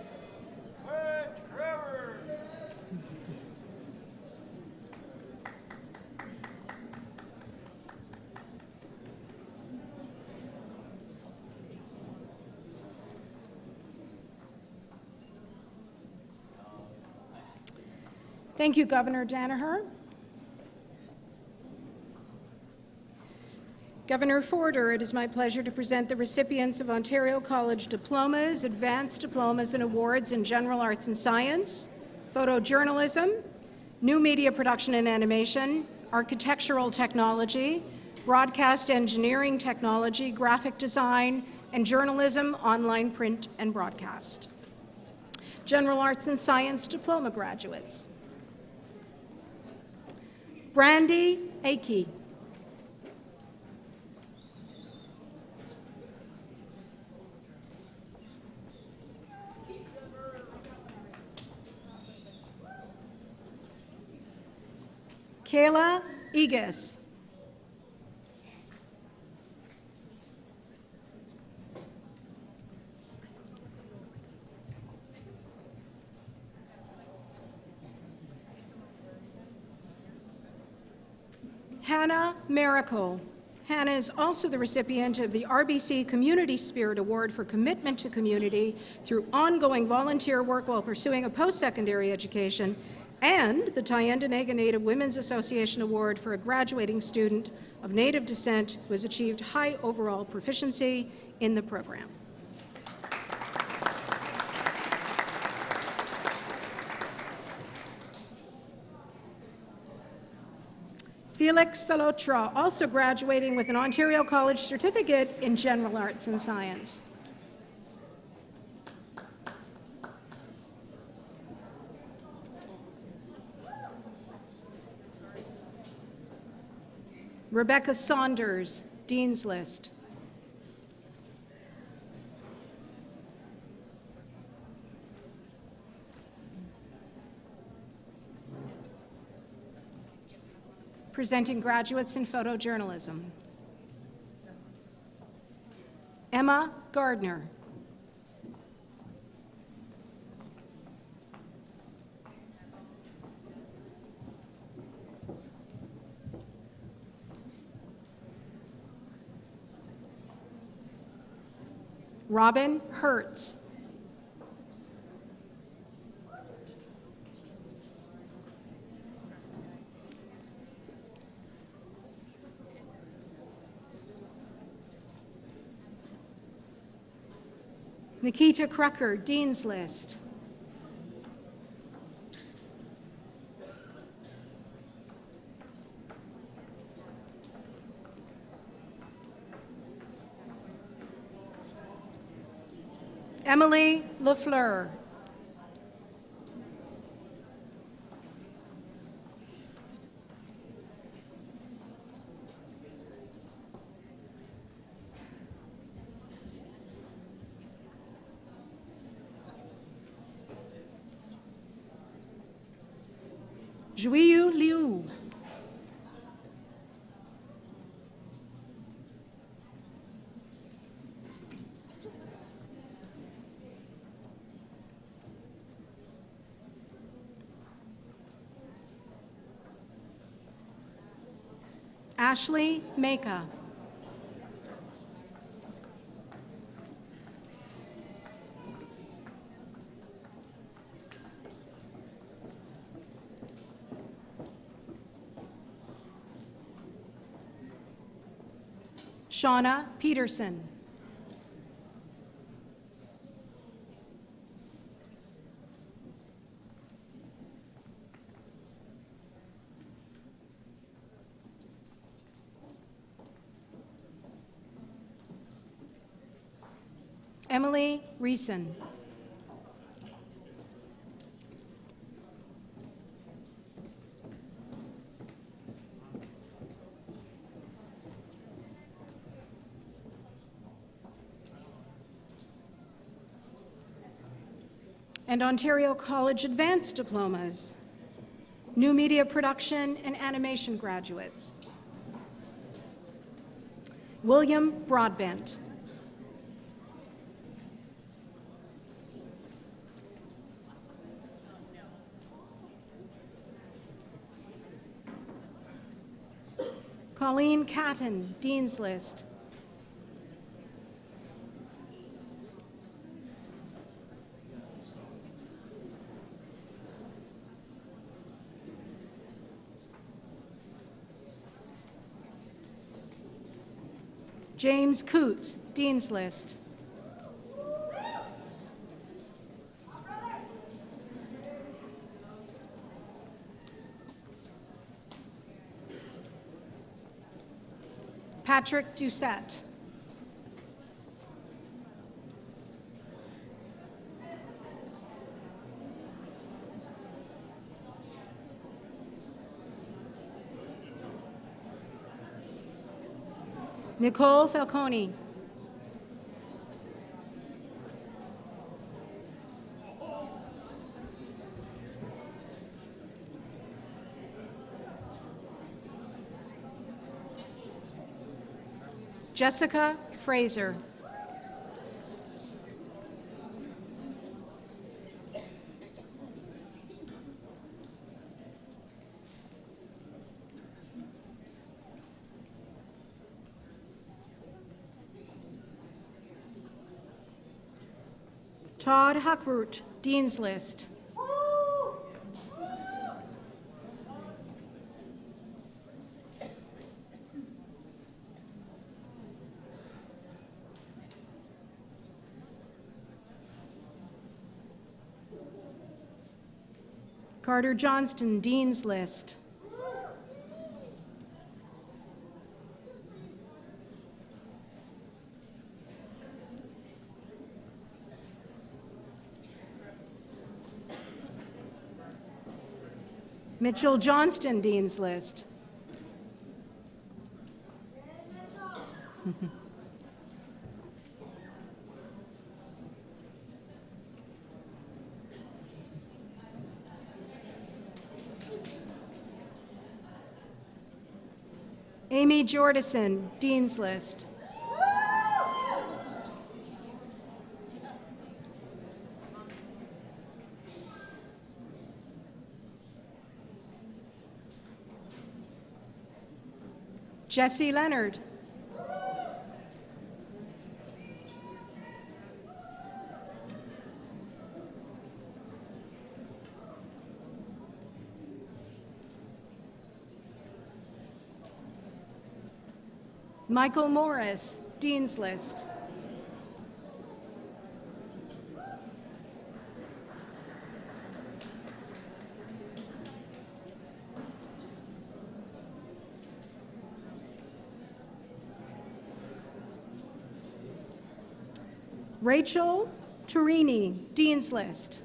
Thank you, Governor Danaher. Governor Forder, it is my pleasure to present the recipients of Ontario College diplomas, advanced diplomas, and awards in general arts and science, photojournalism, new media production and animation, architectural technology, broadcast engineering technology, graphic design, and journalism, online, print, and broadcast. General arts and science diploma graduates. Brandy Akey. Kayla Egas. Hannah Miracle. Hannah is also the recipient of the RBC Community Spirit Award for commitment to community through ongoing volunteer work while pursuing a post-secondary education, and the Tyendinaga Native Women's Association Award for a graduating student of Native descent who has achieved high overall proficiency in the program. Felix Salotra, also graduating with an Ontario College certificate in general arts and science. Rebecca Saunders, Dean's List. Presenting graduates in photojournalism. Emma Gardner. Robin Hertz. Nikita Krucker, Dean's List. Emily Lafleur. Juiyu Liu. Ashley Maka. Shauna Peterson. Emily Reeson. And Ontario College Advanced Diplomas, New Media Production and Animation graduates. William Broadbent. Colleen Catton, Dean's List. James Coots, Dean's List. Patrick Doucette. Nicole Falcone. Jessica Fraser. Todd Huckroot, Dean's List. Carter Johnston, Dean's List. Mitchell Johnston, Dean's List. Amy Jordison, Dean's List. Jesse Leonard. Michael Morris, Dean's List. Rachel Turini, Dean's List.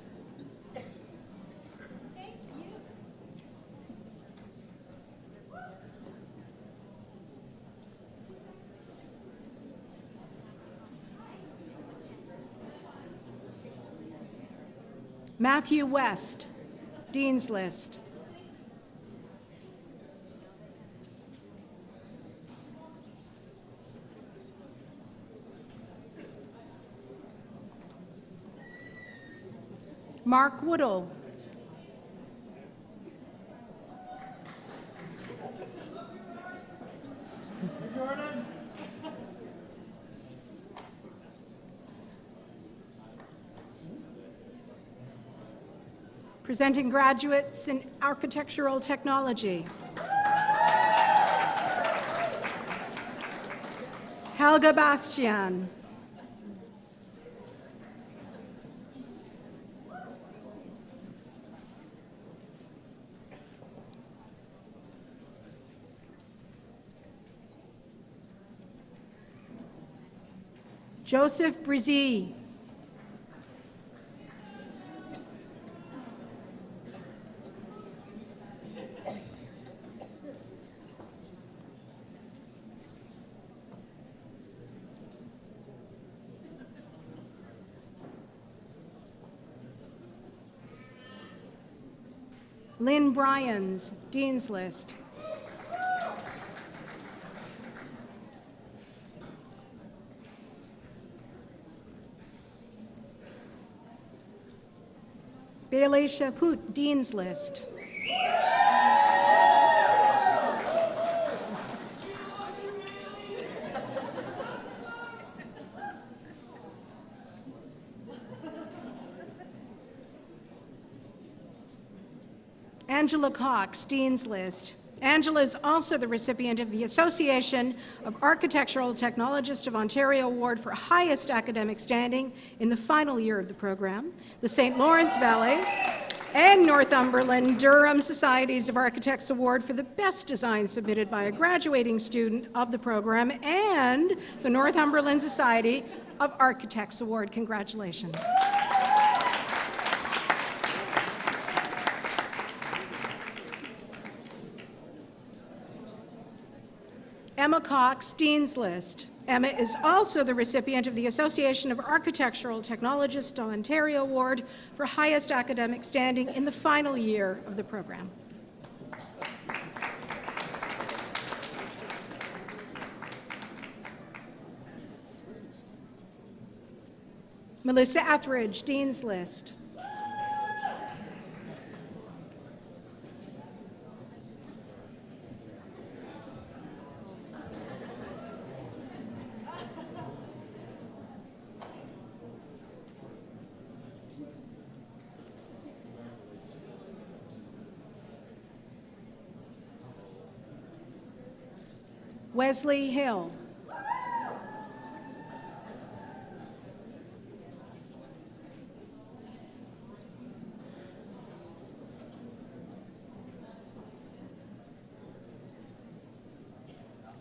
Matthew West, Dean's List. Mark Woodall. Presenting graduates in architectural technology. Helga Bastian. Joseph Brizzi. Lynn Bryans, Dean's List. Bailey Chaput, Dean's List. Angela Cox, Dean's List. Angela is also the recipient of the Association of Architectural Technologists of Ontario Award for highest academic standing in the final year of the program, the St. Lawrence Valley and Northumberland Durham Societies of Architects Award for the best design submitted by a graduating student of the program, and the Northumberland Society of Architects Award. Congratulations. Emma Cox, Dean's List. Emma is also the recipient of the Association of Architectural Technologists of Ontario Award for highest academic standing in the final year of the program. Melissa Etheridge, Dean's List. Wesley Hill.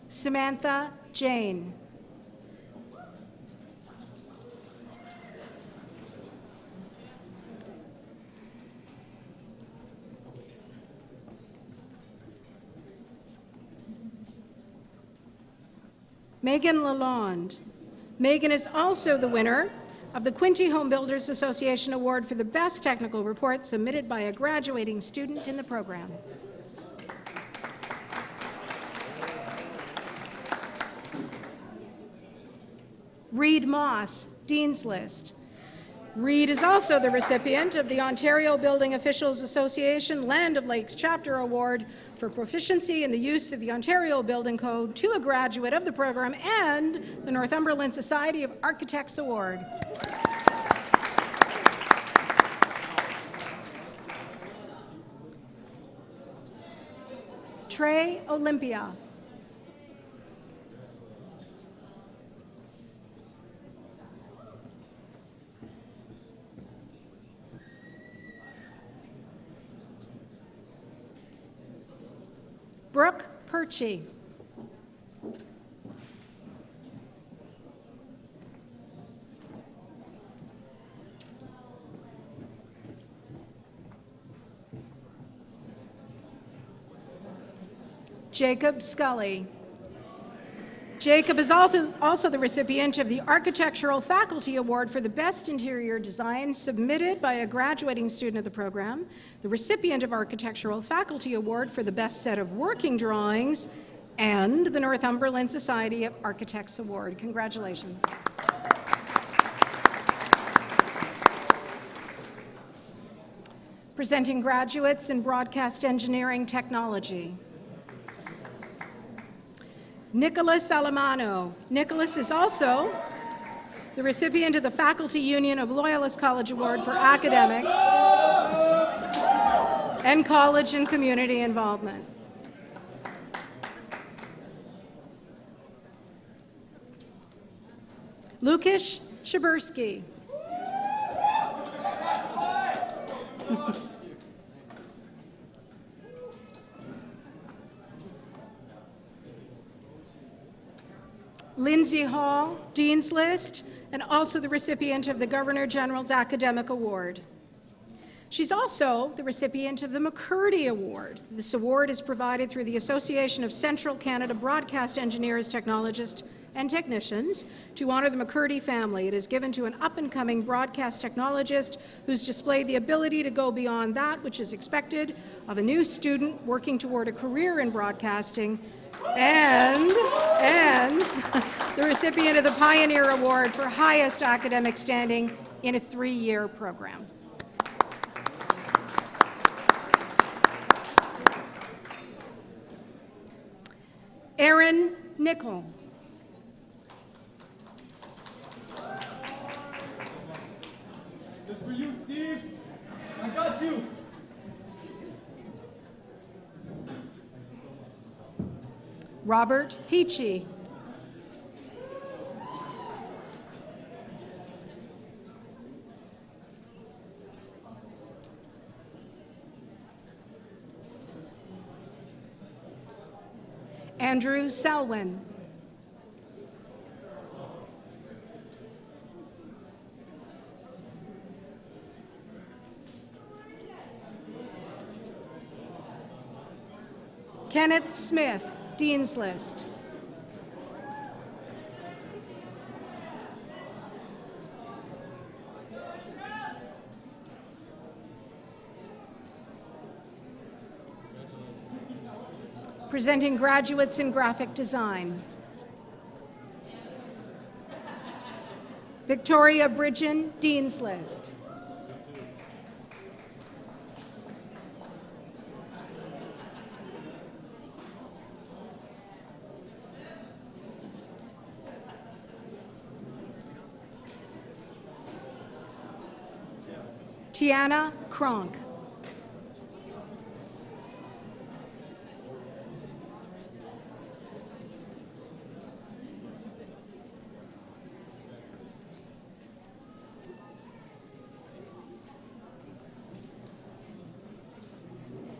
Samantha Jane. Megan Lalonde. Megan is also the winner of the Quinte Home Builders Association Award for the best technical report submitted by a graduating student in the program. Reed Moss, Dean's List. Reed is also the recipient of the Ontario Building Officials Association Land of Lakes Chapter Award for proficiency in the use of the Ontario Building Code to a graduate of the program, and the Northumberland Society of Architects Award. Trey Olympia. Brooke Perchie. Jacob Scully. Jacob is also the recipient of the Architectural Faculty Award for the Best Interior Design submitted by a graduating student of the program, the recipient of Architectural Faculty Award for the Best Set of Working Drawings, and the Northumberland Society of Architects Award. Congratulations. Presenting graduates in Broadcast Engineering Technology. Nicholas Alamano. Nicholas is also the recipient of the Faculty Union of Loyalist College Award for Academics and College and Community Involvement. Lukasz Szyberski. Lindsay Hall, Dean's List, and also the recipient of the Governor General's Academic Award. She's also the recipient of the McCurdy Award. This award is provided through the Association of Central Canada Broadcast Engineers, Technologists, and Technicians to honor the McCurdy family. It is given to an up-and-coming broadcast technologist who's displayed the ability to go beyond that which is expected of a new student working toward a career in broadcasting, and the recipient of the Pioneer Award for highest academic standing in a 3-year program. Aaron Nickel. This is for you, Steve. I got you. Robert Peachy. Andrew Selwyn. Kenneth Smith, Dean's List. Presenting graduates in graphic design. Victoria Bridgen, Dean's List. Tiana Kronk.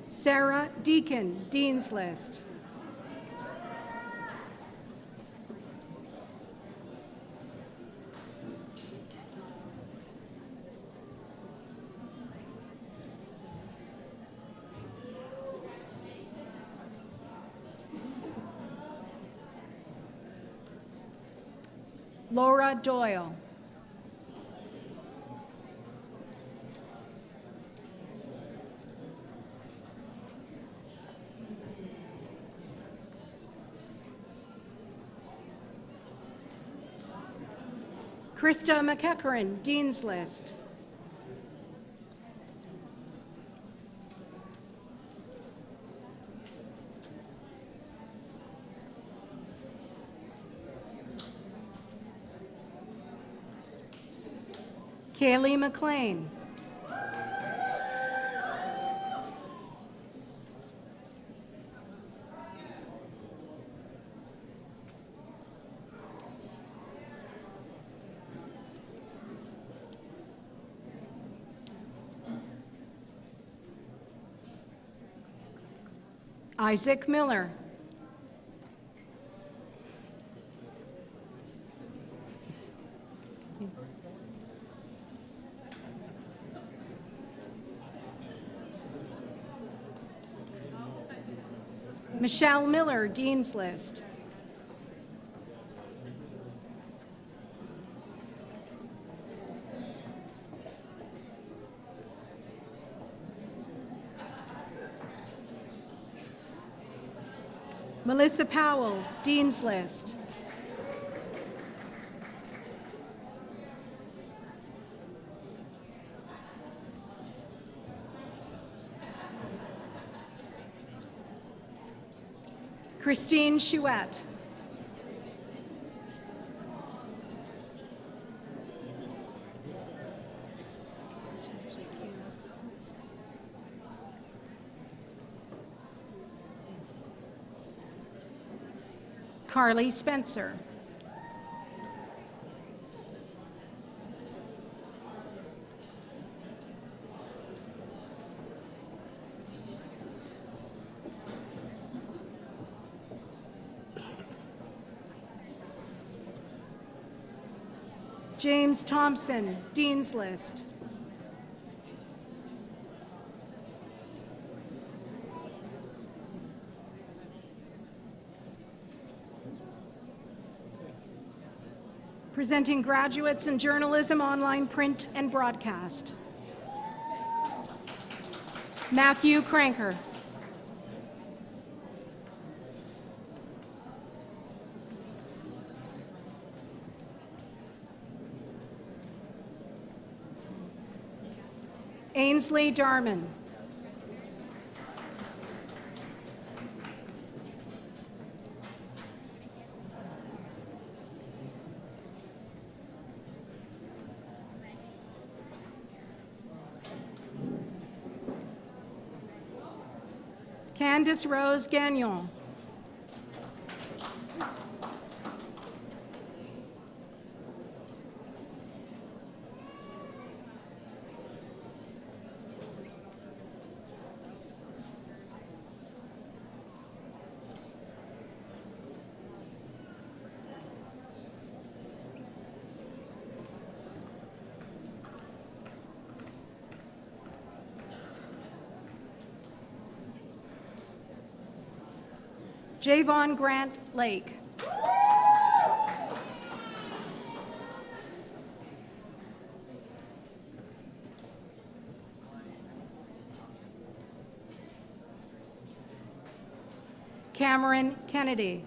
Sarah Deacon, Dean's List. Laura Doyle. Krista McEachern, Dean's List. Kaylee McLean. Isaac Miller. Michelle Miller, Dean's List. Melissa Powell, Dean's List. Christine Chouette. Carly Spencer. James Thompson, Dean's List. Presenting graduates in journalism, online, print, and broadcast. Matthew Cranker. Ainsley Darman. Candice Rose Gagnon. Javon Grant Lake. Cameron Kennedy.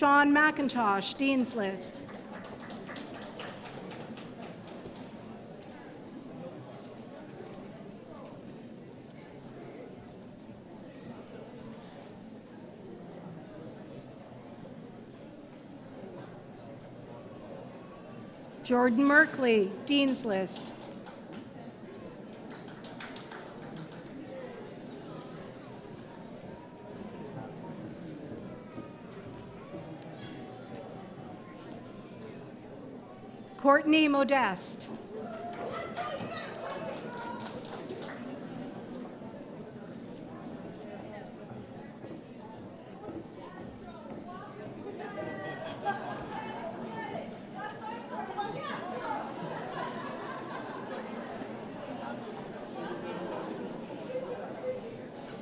Sean McIntosh, Dean's List. Jordan Merkley, Dean's List. Courtney Modeste.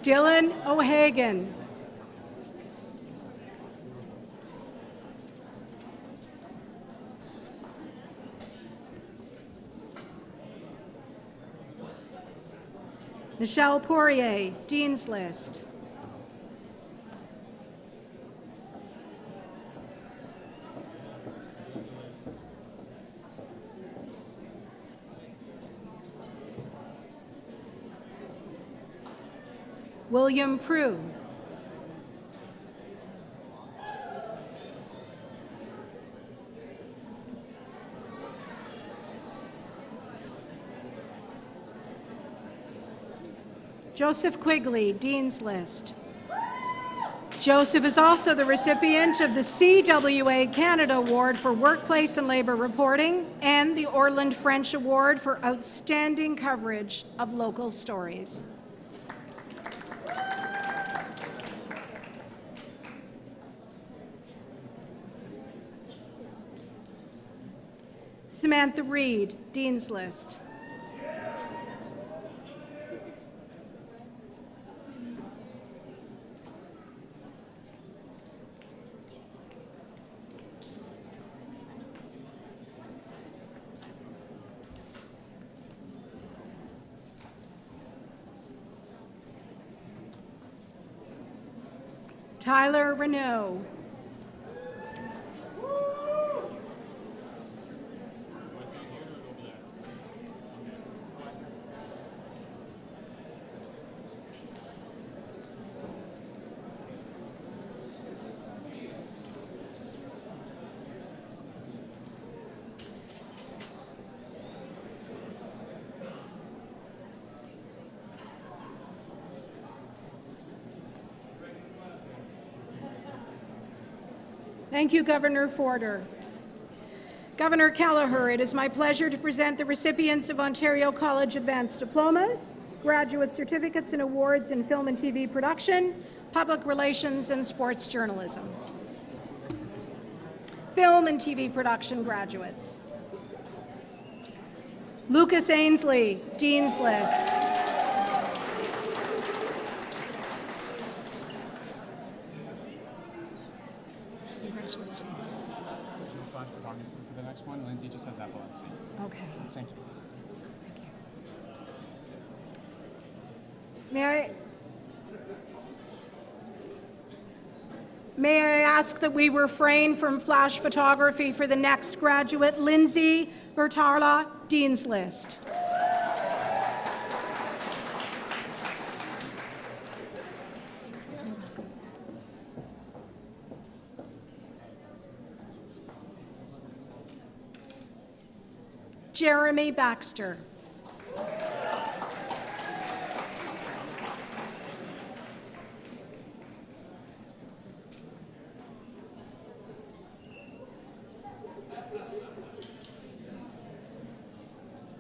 Dylan O'Hagan. Michelle Poirier, Dean's List. William Prue. Joseph Quigley, Dean's List. Joseph is also the recipient of the CWA Canada Award for Workplace and Labour Reporting and the Orland French Award for Outstanding Coverage of Local Stories. Samantha Reed, Dean's List. Tyler Renault. Thank you, Governor Forder. Governor Kelleher, it is my pleasure to present the recipients of Ontario College Advanced Diplomas, graduate certificates and awards in film and TV production, public relations, and sports journalism. Film and TV production graduates. Lucas Ainsley, Dean's List. For the next one, Lindsay just has epilepsy. Okay. Thank you. May I ask that we refrain from flash photography for the next graduate, Lindsay Bertarla, Dean's List. Jeremy Baxter.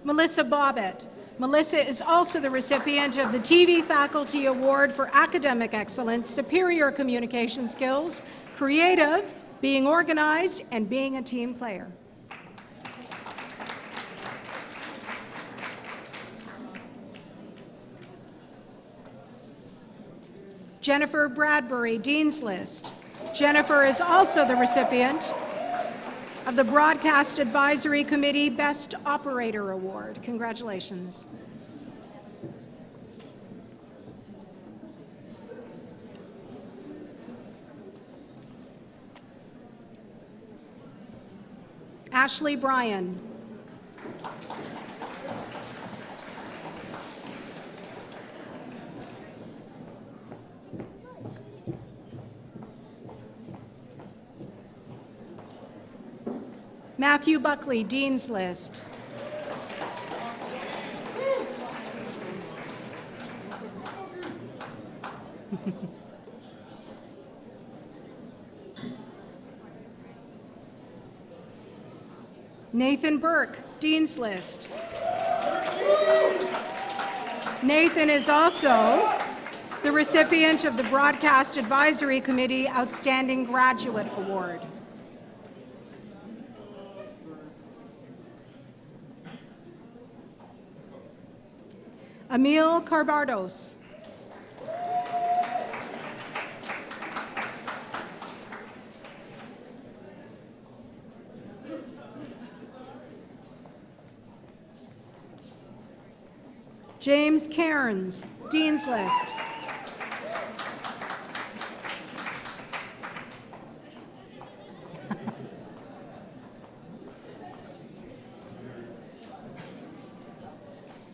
Melissa Bobbitt. Melissa is also the recipient of the TV Faculty Award for Academic Excellence, Superior Communication Skills, Creative, being organized, and being a team player. Jennifer Bradbury, Dean's List. Jennifer is also the recipient of the Broadcast Advisory Committee Best Operator Award. Congratulations. Ashley Bryan. Matthew Buckley, Dean's List. Nathan Burke, Dean's List. Nathan is also the recipient of the Broadcast Advisory Committee Outstanding Graduate Award. Emil Carbardos. James Cairns, Dean's List.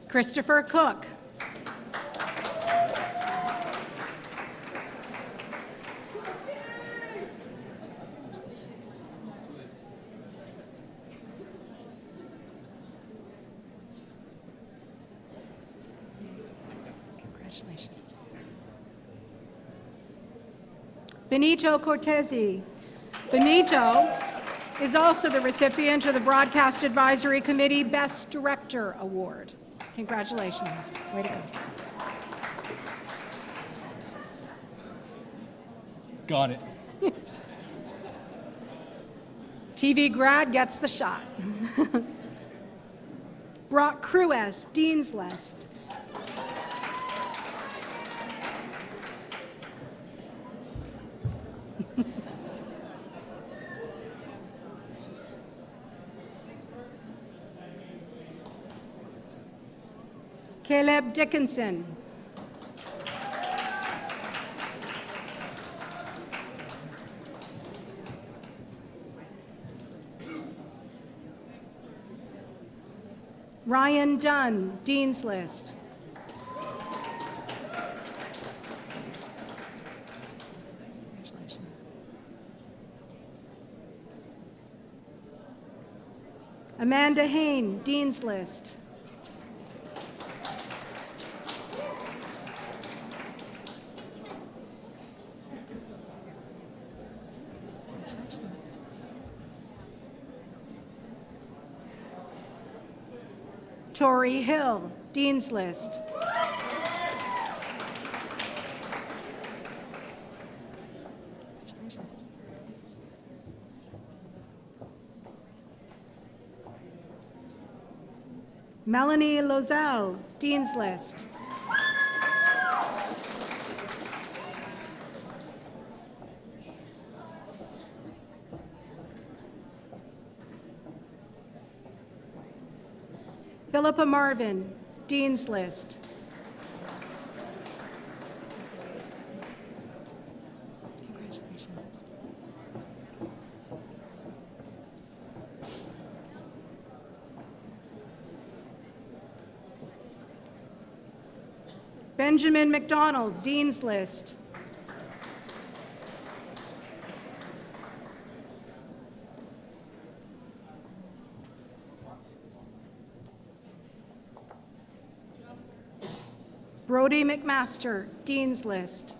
Christopher Cook. Congratulations. Benito Cortezi. Benito is also the recipient of the Broadcast Advisory Committee Best Director Award. Congratulations. Way to go. Got it. TV grad gets the shot. Brock Crues, Dean's List. Caleb Dickinson. Ryan Dunn, Dean's List. Congratulations. Amanda Hain, Dean's List. Tori Hill, Dean's List. Melanie Lozelle, Dean's List. Philippa Marvin, Dean's List. Congratulations. Benjamin McDonald, Dean's List. Brody McMaster, Dean's List.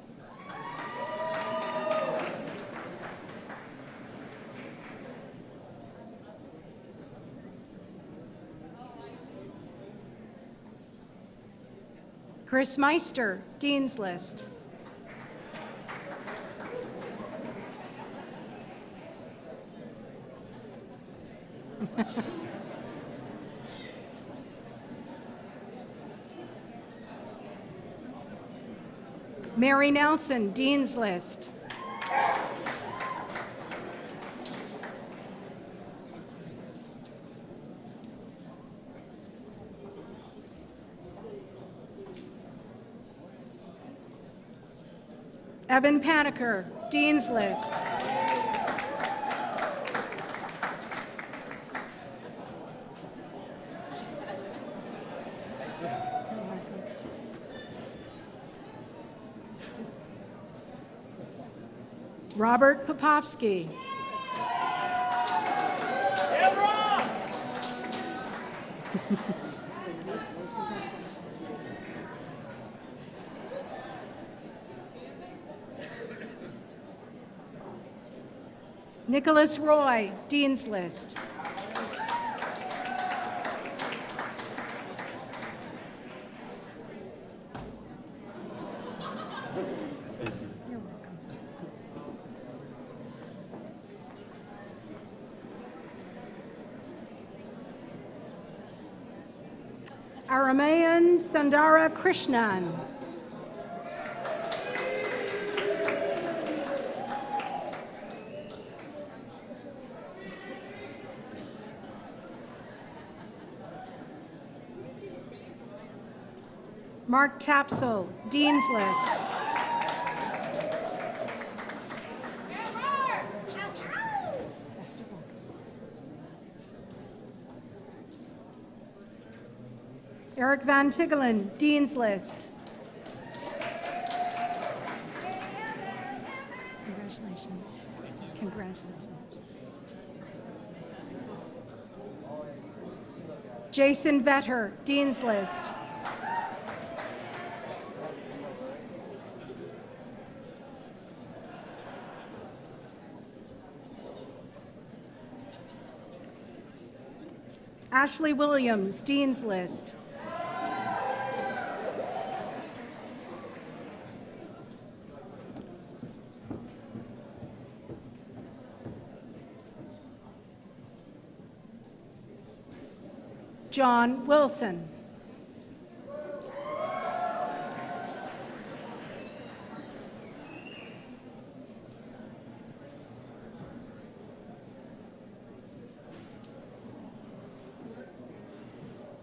Chris Meister, Dean's List. Mary Nelson, Dean's List. Evan Paniker, Dean's List. Robert Popovsky. Nicholas Roy, Dean's List. Aramayan Sundara Krishnan. Mark Tapsell, Dean's List. Eric Van Tiggelen, Dean's List. Congratulations. Congratulations. Jason Vetter, Dean's List. Ashley Williams, Dean's List. John Wilson.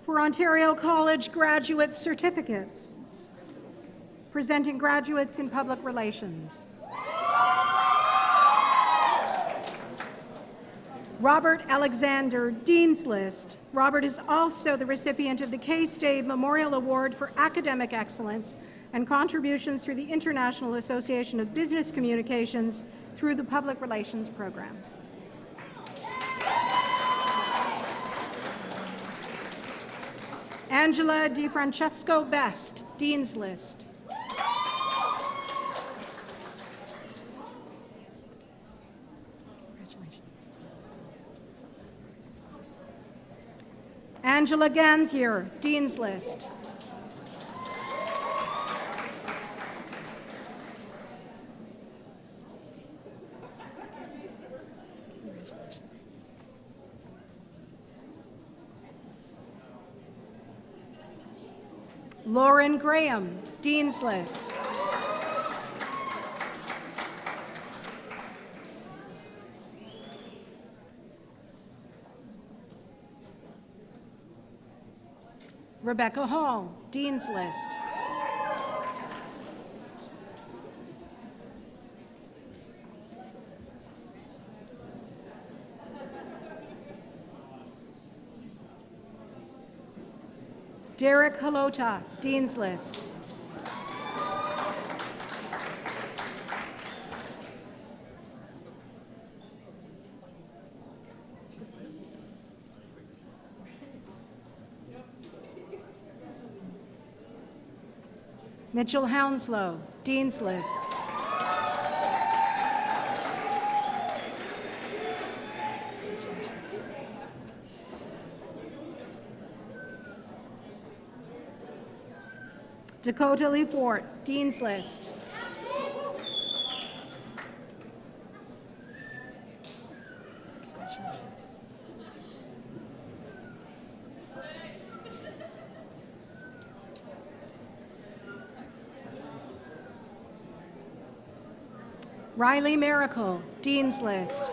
For Ontario College graduate certificates, presenting graduates in public relations. Robert Alexander, Dean's List. Robert is also the recipient of the K-Stave Memorial Award for Academic Excellence and contributions through the International Association of Business Communications through the Public Relations Program. Angela DiFrancesco Best, Dean's List. Congratulations. Angela Gansier, Dean's List. Lauren Graham, Dean's List. Rebecca Hall, Dean's List. Derek Halota, Dean's List. Mitchell Hounslow, Dean's List. Dakota Lee Fort, Dean's List. Riley Miracle, Dean's List.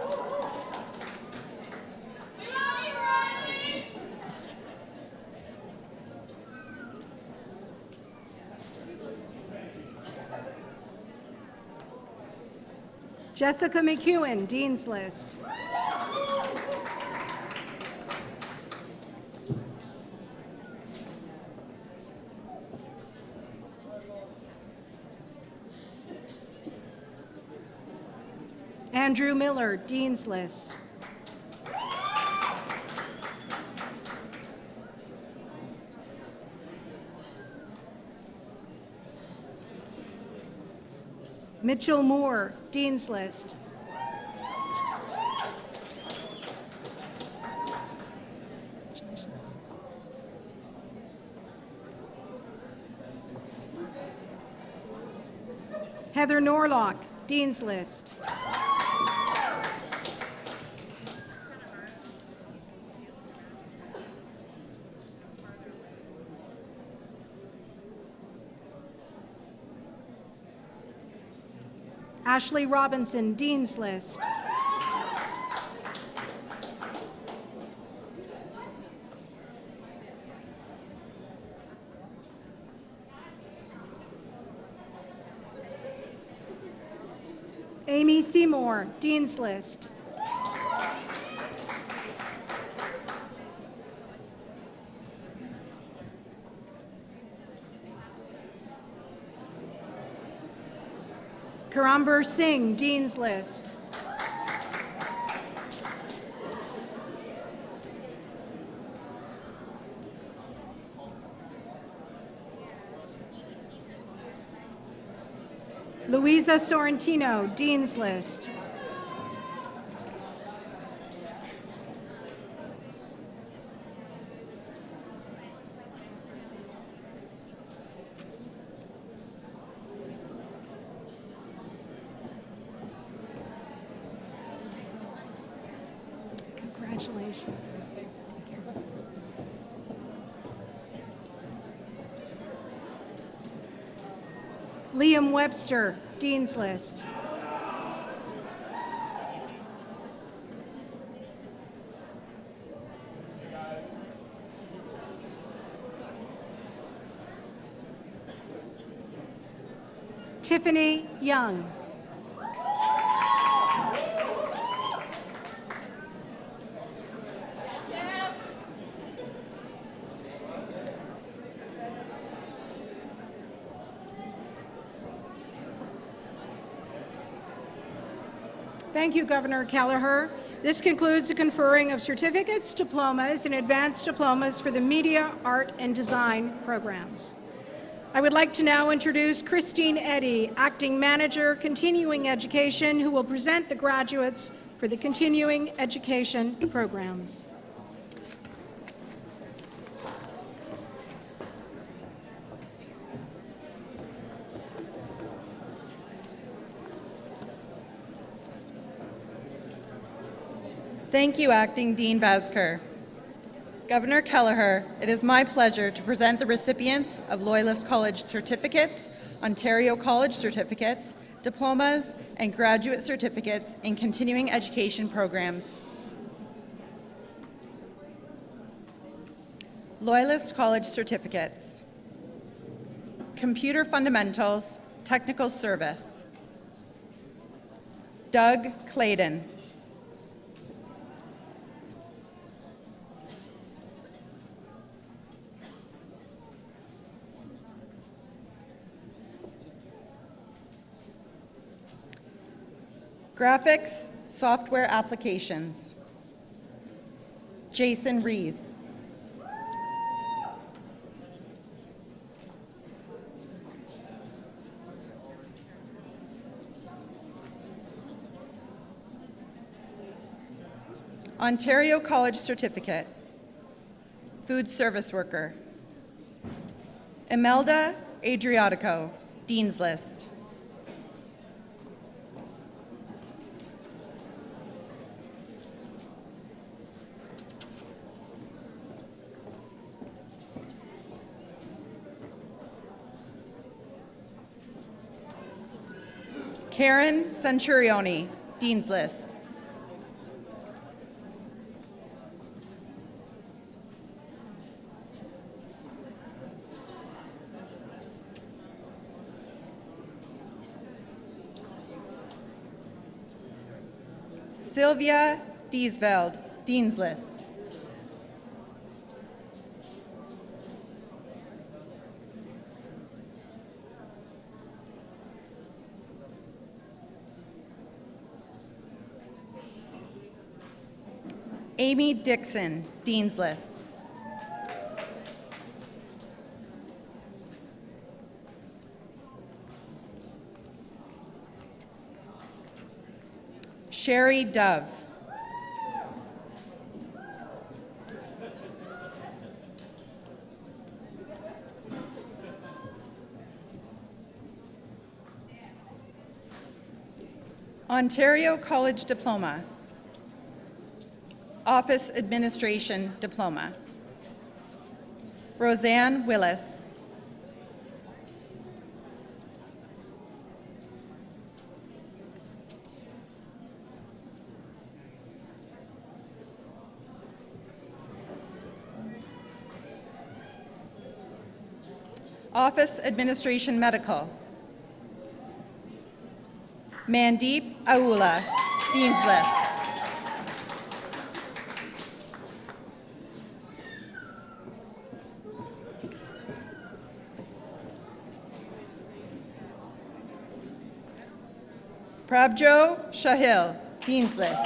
Jessica McEwen, Dean's List. Andrew Miller, Dean's List. Mitchell Moore, Dean's List. Heather Norlock, Dean's List. Ashley Robinson, Dean's List. Amy Seymour, Dean's List. Karamber Singh, Dean's List. Louisa Sorrentino, Dean's List. Congratulations. Liam Webster, Dean's List. Tiffany Young. Thank you, Governor Kelleher. This concludes the conferring of certificates, diplomas, and advanced diplomas for the Media, Art, and Design programs. I would like to now introduce Christine Eddy, Acting Manager, Continuing Education, who will present the graduates for the Continuing Education programs. Thank you, Acting Dean Vasker. Governor Kelleher, it is my pleasure to present the recipients of Loyalist College certificates, Ontario College certificates, diplomas, and graduate certificates in continuing education programs. Loyalist College certificates. Computer Fundamentals, Technical Service. Doug Clayton. Graphics, Software Applications. Jason Rees. Ontario College Certificate. Food Service Worker. Imelda Adriatico, Dean's List. Karen Centurioni, Dean's List. Sylvia Diesveld, Dean's List. Amy Dixon, Dean's List. Sherry Dove. Ontario College Diploma. Office Administration Diploma. Roseanne Willis. Office Administration Medical. Mandeep Aula, Dean's List. Prabjo Shahil, Dean's List.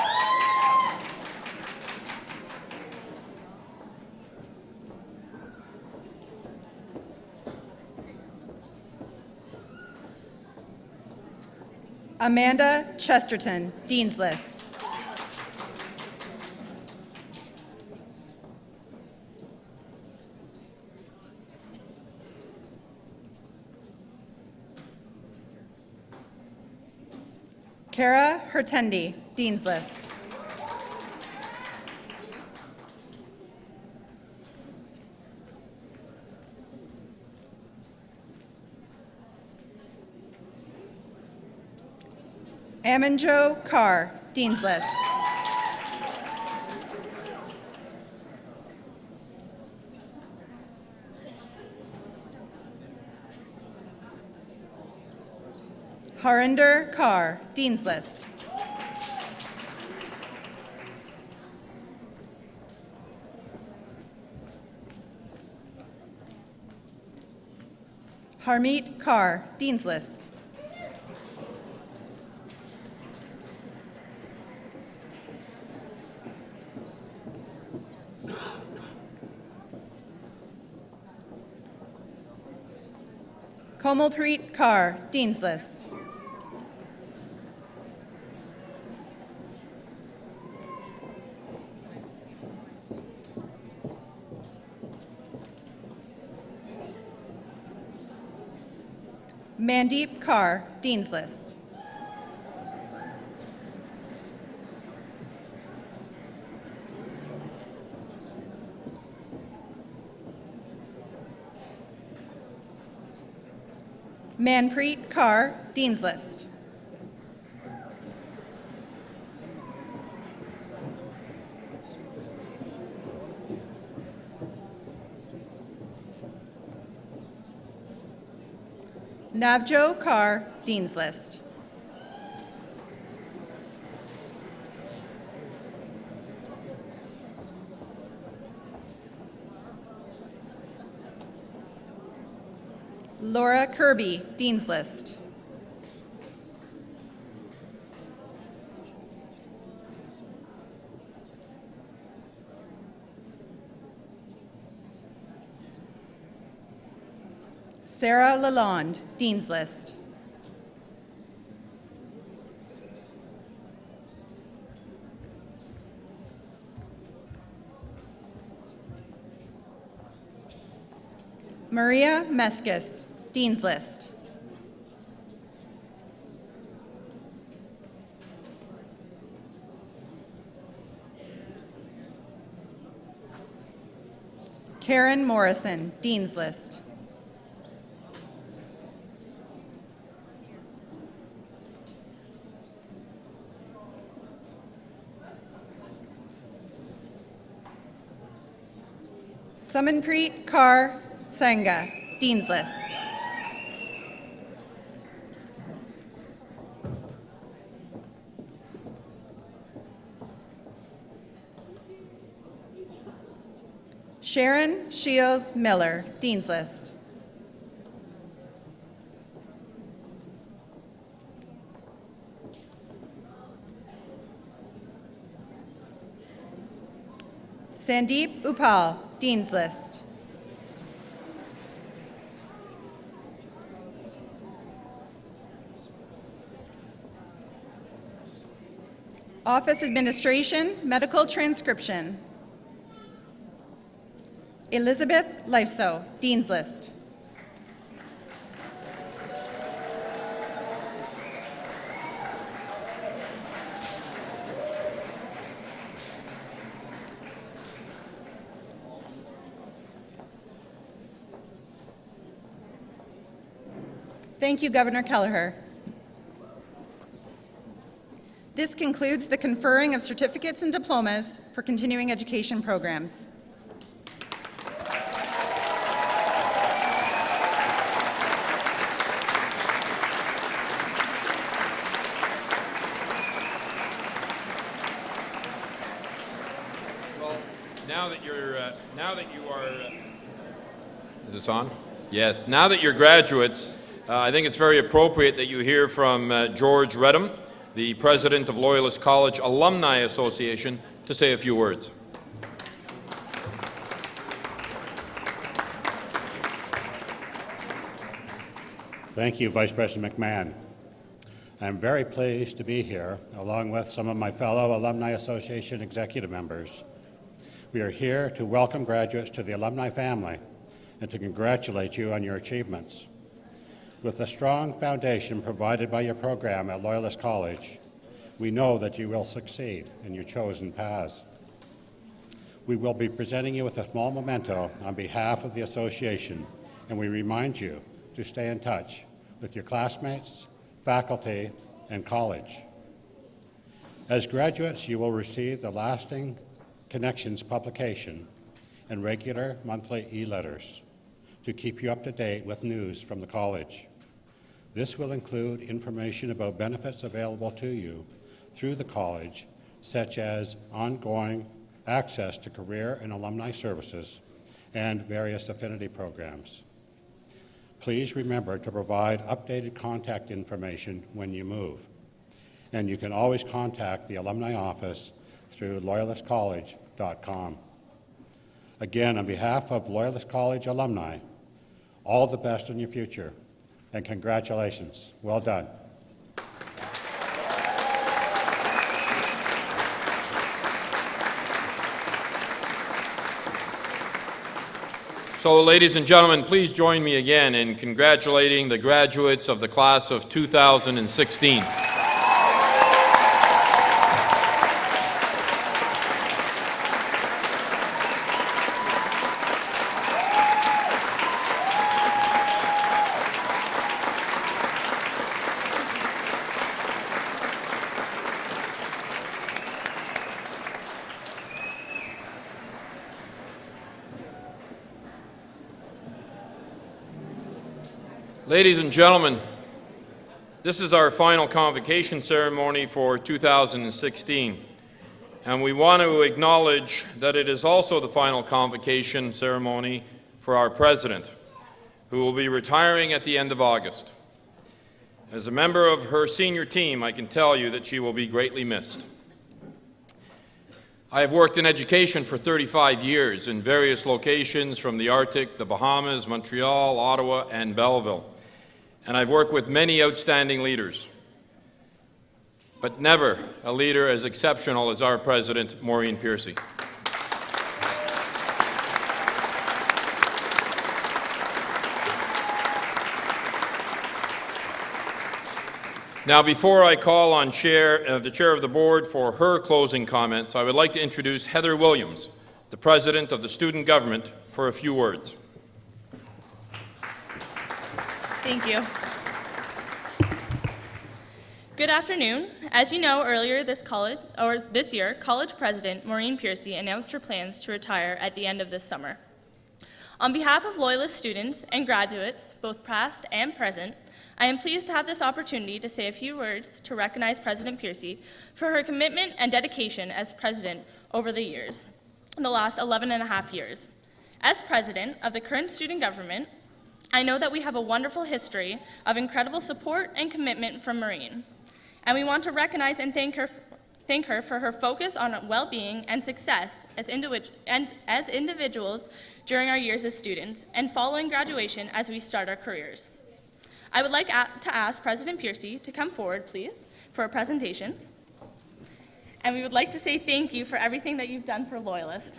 Amanda Chesterton, Dean's List. Kara Hertendi, Dean's List. Amanjo Carr, Dean's List. Harinder Carr, Dean's List. Harmeet Carr, Dean's List. Komalpreet Kaur, Dean's List. Mandeep Kaur, Dean's List. Manpreet Kaur, Dean's List. Navjo Kaur, Dean's List. Laura Kirby, Dean's List. Sarah Lalonde, Dean's List. Maria Meskis, Dean's List. Karen Morrison, Dean's List. Sumanpreet Kaur Sangha, Dean's List. Sharon Shields Miller, Dean's List. Sandeep Upal, Dean's List. Office Administration, Medical Transcription. Elizabeth Lifeso, Dean's List. Thank you, Governor Kelleher. This concludes the conferring of certificates and diplomas for continuing education programs. Well, is this on? Yes. Now that you're graduates, I think it's very appropriate that you hear from George Redham, the president of Loyalist College Alumni Association, to say a few words. Thank you, Vice President McMahon. I'm very pleased to be here, along with some of my fellow Alumni Association executive members. We are here to welcome graduates to the alumni family and to congratulate you on your achievements. With the strong foundation provided by your program at Loyalist College, we know that you will succeed in your chosen paths. We will be presenting you with a small memento on behalf of the association, and we remind you to stay in touch with your classmates, faculty, and college. As graduates, you will receive the Lasting Connections publication and regular monthly e-letters to keep you up to date with news from the college. This will include information about benefits available to you through the college, such as ongoing access to career and alumni services and various affinity programs. Please remember to provide updated contact information when you move, and you can always contact the alumni office through loyalistcollege.com. Again, on behalf of Loyalist College alumni, all the best in your future, and congratulations. Well done. So, ladies and gentlemen, please join me again in congratulating the graduates of the class of 2016. Ladies and gentlemen, this is our final convocation ceremony for 2016, and we want to acknowledge that it is also the final convocation ceremony for our president, who will be retiring at the end of August. As a member of her senior team, I can tell you that she will be greatly missed. I have worked in education for 35 years in various locations from the Arctic, the Bahamas, Montreal, Ottawa, and Belleville. And I've worked with many outstanding leaders, but never a leader as exceptional as our president, Maureen Piercy. Now, before I call on the chair of the board for her closing comments, I would like to introduce Heather Williams, the president of the student government, for a few words. Thank you. Good afternoon. As you know, earlier this year, college president Maureen Piercy announced her plans to retire at the end of this summer. On behalf of Loyalist students and graduates, both past and present, I am pleased to have this opportunity to say a few words to recognize President Piercy for her commitment and dedication as president over the years, in the last 11 and a half years. As president of the current student government, I know that we have a wonderful history of incredible support and commitment from Maureen, and we want to recognize and thank her for her focus on well-being and success as individuals during our years as students and following graduation as we start our careers. I would like to ask President Piercy to come forward, please, for a presentation. And we would like to say thank you for everything that you've done for Loyalist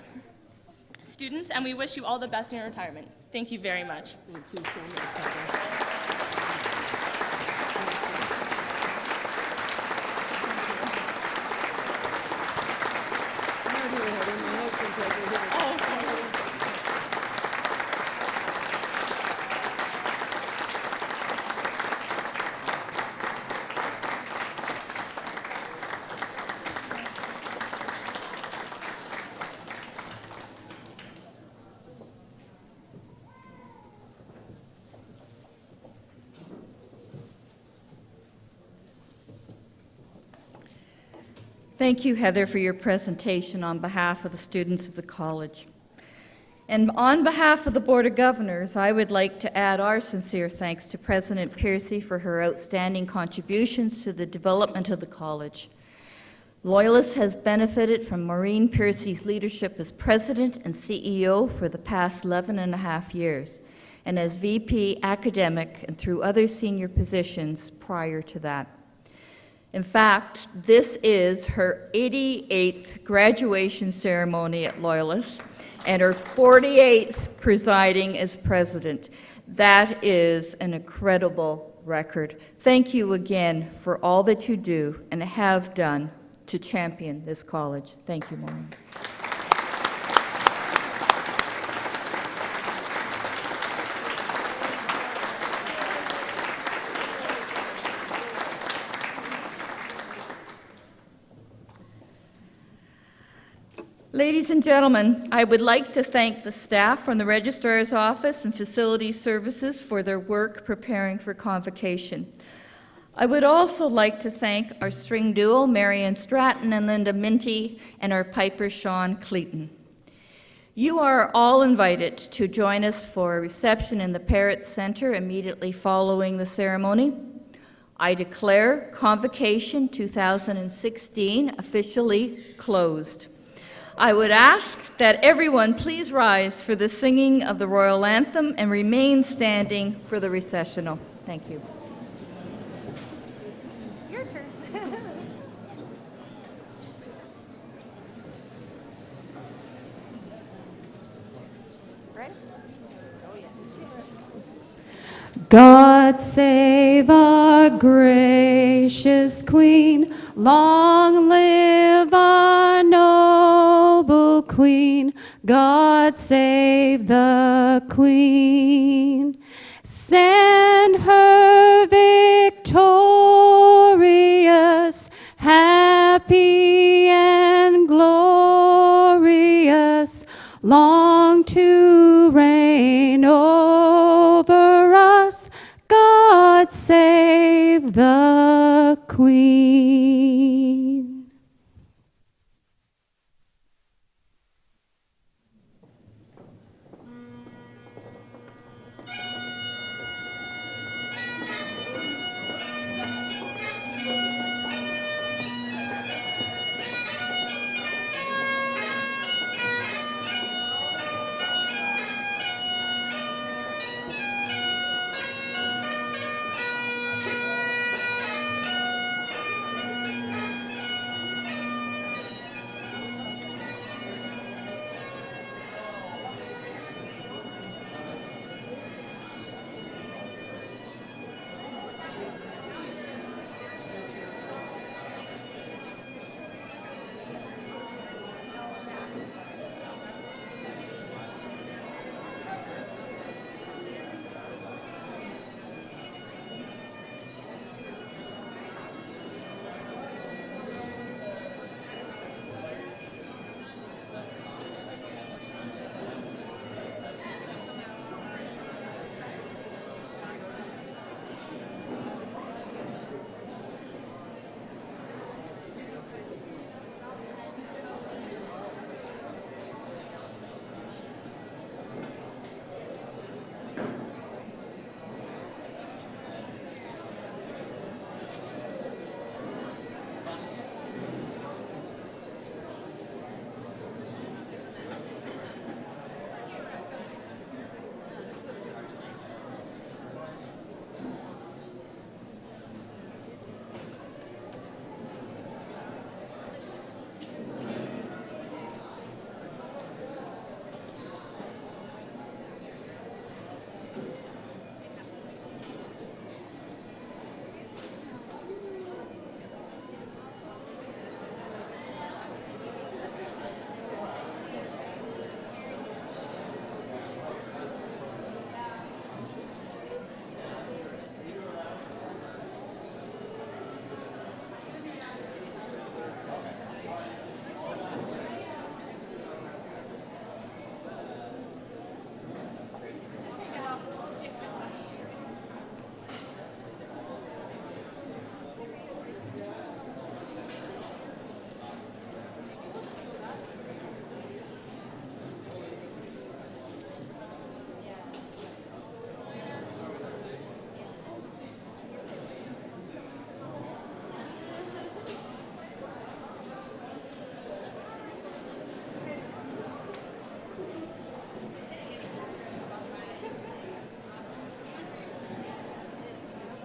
students, and we wish you all the best in your retirement. Thank you very much. Thank you so much, Heather. Thank you, Heather, for your presentation on behalf of the students of the college. And on behalf of the Board of Governors, I would like to add our sincere thanks to President Piercy for her outstanding contributions to the development of the college. Loyalist has benefited from Maureen Piercy's leadership as president and CEO for the past 11 and a half years, and as VP academic and through other senior positions prior to that. In fact, this is her 88th graduation ceremony at Loyalist and her 48th presiding as president. That is an incredible record. Thank you again for all that you do and have done to champion this college. Thank you, Maureen. Ladies and gentlemen, I would like to thank the staff from the Registrar's Office and Facility Services for their work preparing for Convocation. I would also like to thank our string duo, Marianne Stratton and Linda Minty, and our piper, Sean Cleaton. You are all invited to join us for a reception in the Parrott Center immediately following the ceremony. I declare Convocation 2016 officially closed. I would ask that everyone please rise for the singing of the Royal Anthem and remain standing for the recessional. Thank you. Your turn. Ready? God save our gracious Queen, long live our noble Queen, God save the Queen. Send her victorious, happy and glorious, long to reign over us, God save the Queen.